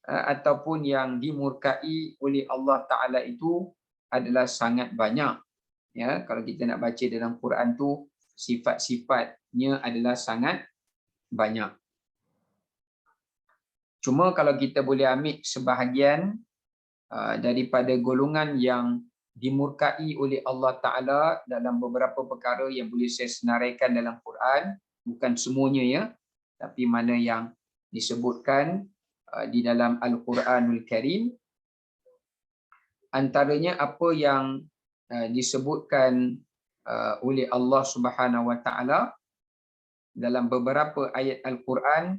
ataupun yang dimurkai oleh Allah Ta'ala itu adalah sangat banyak. Ya, kalau kita nak baca dalam Quran tu, sifat-sifatnya adalah sangat banyak. Cuma kalau kita boleh ambil sebahagian daripada golongan yang dimurkai oleh Allah Ta'ala dalam beberapa perkara yang boleh saya senaraikan dalam Quran, bukan semuanya ya, tapi mana yang disebutkan di dalam Al-Quranul Karim, antaranya apa yang disebutkan oleh Allah Subhanahu wa ta'ala dalam beberapa ayat Al-Quran,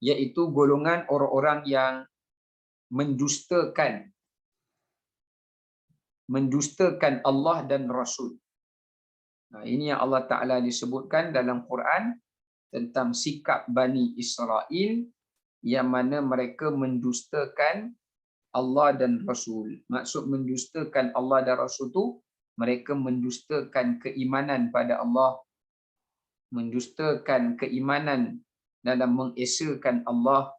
iaitu golongan orang-orang yang mendustakan Allah dan Rasul. Ini yang Allah Ta'ala disebutkan dalam Quran tentang sikap Bani Israel yang mana mereka mendustakan Allah dan Rasul. Maksud mendustakan Allah dan Rasul tu, mereka mendustakan keimanan pada Allah, mendustakan keimanan dalam mengesakan Allah,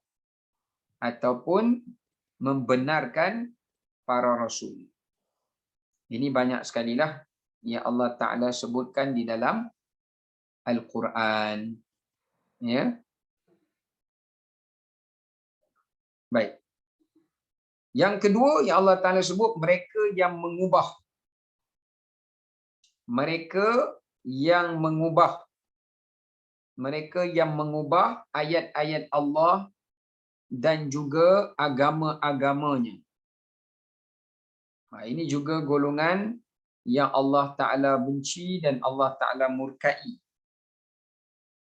ataupun membenarkan para Rasul. Ini banyak sekali lah yang Allah Ta'ala sebutkan di dalam Al-Quran. Ya. Baik. Yang kedua yang Allah Ta'ala sebut, mereka yang mengubah. Mereka yang mengubah ayat-ayat Allah dan juga agama-agamanya. Ini juga golongan yang Allah Ta'ala benci dan Allah Ta'ala murkai.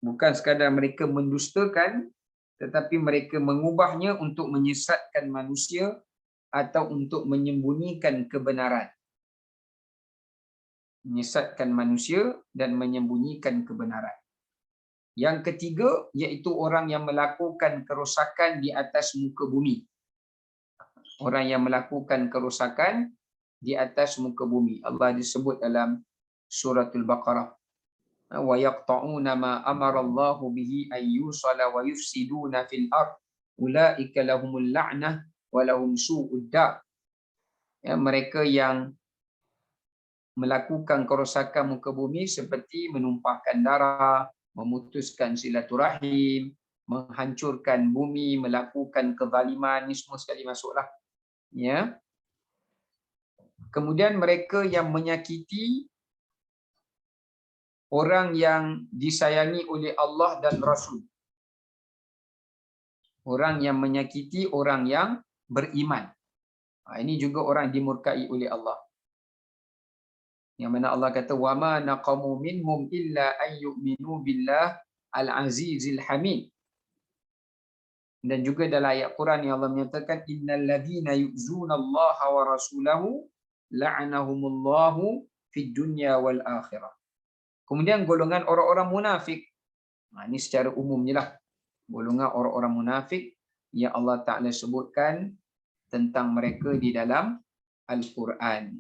Bukan sekadar mereka mendustakan, tetapi mereka mengubahnya untuk menyesatkan manusia atau untuk menyembunyikan kebenaran. Menyesatkan manusia dan menyembunyikan kebenaran. Yang ketiga, iaitu orang yang melakukan kerosakan di atas muka bumi. Orang yang melakukan kerosakan di atas muka bumi. Allah disebut dalam suratul Baqarah. Wa yaqta'una ma amara Allahu bihi ay yusala wa yufsiduna fil ard. Ulaika lahumul la'nah wa lahum su'ud dar. Ya, mereka yang melakukan kerosakan muka bumi seperti menumpahkan darah, memutuskan silaturahim, menghancurkan bumi, melakukan kezaliman, ni semua sekali masuklah Ya. Kemudian mereka yang menyakiti orang yang disayangi oleh Allah dan Rasul. Orang yang menyakiti orang yang beriman. Ini juga orang dimurkai oleh Allah. Yang mana Allah kata wa ma naqamu minhum illa an yu'minu billah al-azizil hamid. Dan juga dalam ayat Quran yang Allah menyatakan innal ladzina yu'zuna Allah wa rasulahu la'anahumullahu fid dunya wal akhirah. Kemudian golongan orang-orang munafik. Ini secara umumnya lah. Golongan orang-orang munafik yang Allah Ta'ala sebutkan tentang mereka di dalam Al-Quran.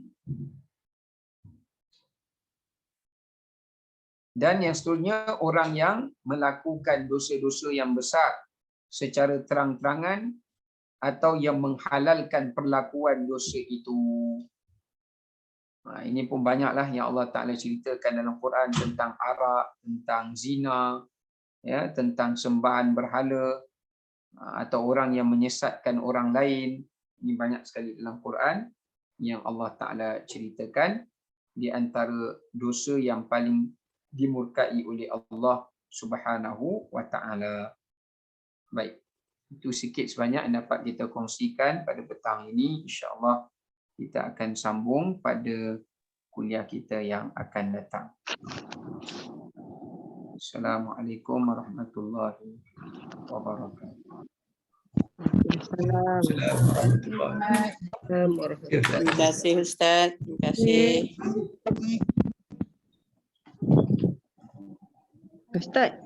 Dan yang seterusnya orang yang melakukan dosa-dosa yang besar secara terang-terangan atau yang menghalalkan perlakuan dosa itu. Ini pun banyaklah yang Allah Ta'ala ceritakan dalam Quran tentang arak, tentang zina, ya, tentang sembahan berhala, atau orang yang menyesatkan orang lain. Ini banyak sekali dalam Quran yang Allah Ta'ala ceritakan di antara dosa yang paling dimurkai oleh Allah Subhanahu wa Ta'ala. Baik, itu sikit sebanyak yang dapat kita kongsikan pada petang ini. InsyaAllah kita akan sambung pada kuliah kita yang akan datang. Assalamualaikum warahmatullahi wabarakatuh. Terima kasih Ustaz. Terima kasih. Ustaz,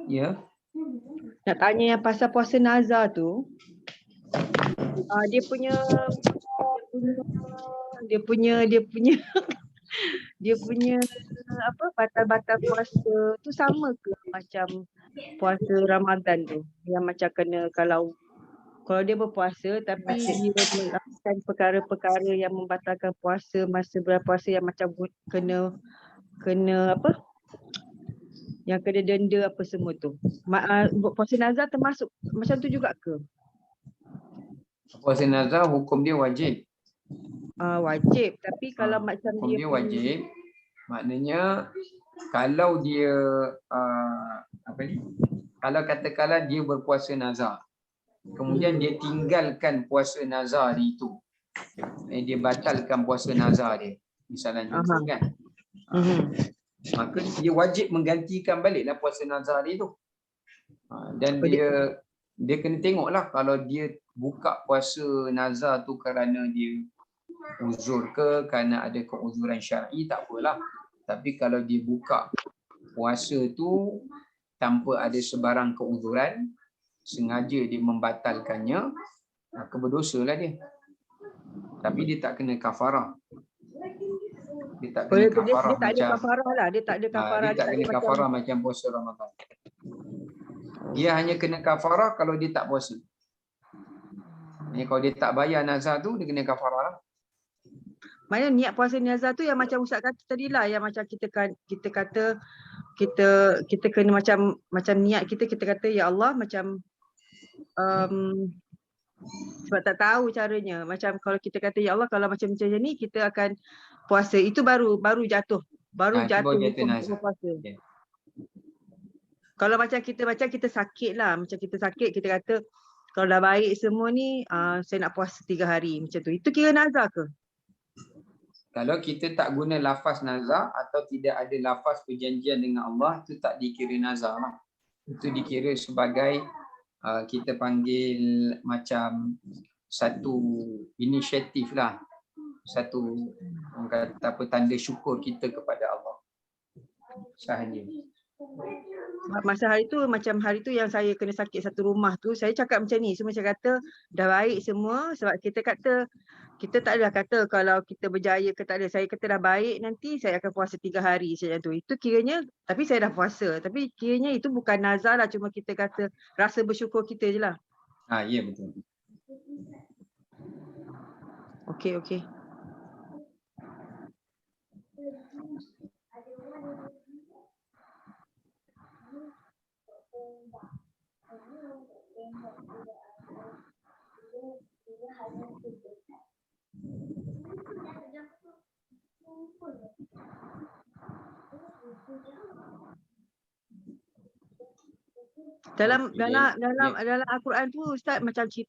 Ya. nak tanya yang pasal puasa nazar tu, dia punya apa batal-batal puasa tu sama ke macam puasa Ramadan tu? Yang macam kena kalau dia berpuasa tapi dia melakukan perkara-perkara yang membatalkan puasa masa berpuasa yang macam kena apa? Yang kena denda apa semua tu. Puasa nazar termasuk macam tu juga ke? Puasa nazar hukum dia wajib. Wajib, tapi kalau macam hukum dia wajib, maknanya kalau dia kalau katakanlah dia berpuasa nazar, kemudian dia tinggalkan puasa nazar itu, dia batalkan puasa nazar dia, misalnya contoh kan, maka dia wajib menggantikan baliklah puasa nazar dia tu. Dan dia kena tengoklah kalau dia buka puasa nazar tu kerana dia uzur ke, kerana ada keuzuran syar'i, tak apalah. Tapi kalau dia buka puasa tu tanpa ada sebarang keuzuran, sengaja dia membatalkannya, maka berdosalah dia. Tapi dia tak kena kafarah. Dia tak kena kafarah dia tak ada kafarah lah. Dia tak ada kafarah. Dia tak kena kafarah macam puasa Ramadan. Dia hanya kena kafarah kalau dia tak puasa. Kalau dia tak bayar nazar tu, dia kena kafarah lah. Maknanya niat puasa nazar tu yang macam Ustaz kata tadi lah, yang macam kita kata kita kena macam niat kita kata ya Allah macam sebab tak tahu caranya. Macam kalau kita kata ya Allah kalau macam ni kita akan puasa, itu baru jatuh hukum puasa. Okay. Kalau macam kita sakit lah, macam kita sakit kita kata kalau dah baik semua ni saya nak puasa 3 hari macam tu. Itu kira nazar ke? Kalau kita tak guna lafaz nazar atau tidak ada lafaz perjanjian dengan Allah, itu tak dikira nazar lah. Itu dikira sebagai kita panggil macam satu inisiatif lah. Satu orang kata apa, tanda syukur kita kepada Allah. Sahaja. Masa hari tu yang saya kena sakit satu rumah tu, saya cakap macam ni, semua saya kata dah baik semua, sebab kita tak adalah kata kalau kita berjaya ke tak ada. Saya kata dah baik nanti saya akan puasa 3 hari macam tu. Itu kiranya, tapi saya dah puasa. Tapi kiranya itu bukan nazar lah, cuma kita kata rasa bersyukur kita je lah. Ya betul. Okey. Dalam Okey. dalam dalam dalam Al-Quran tu Ustaz macam cerita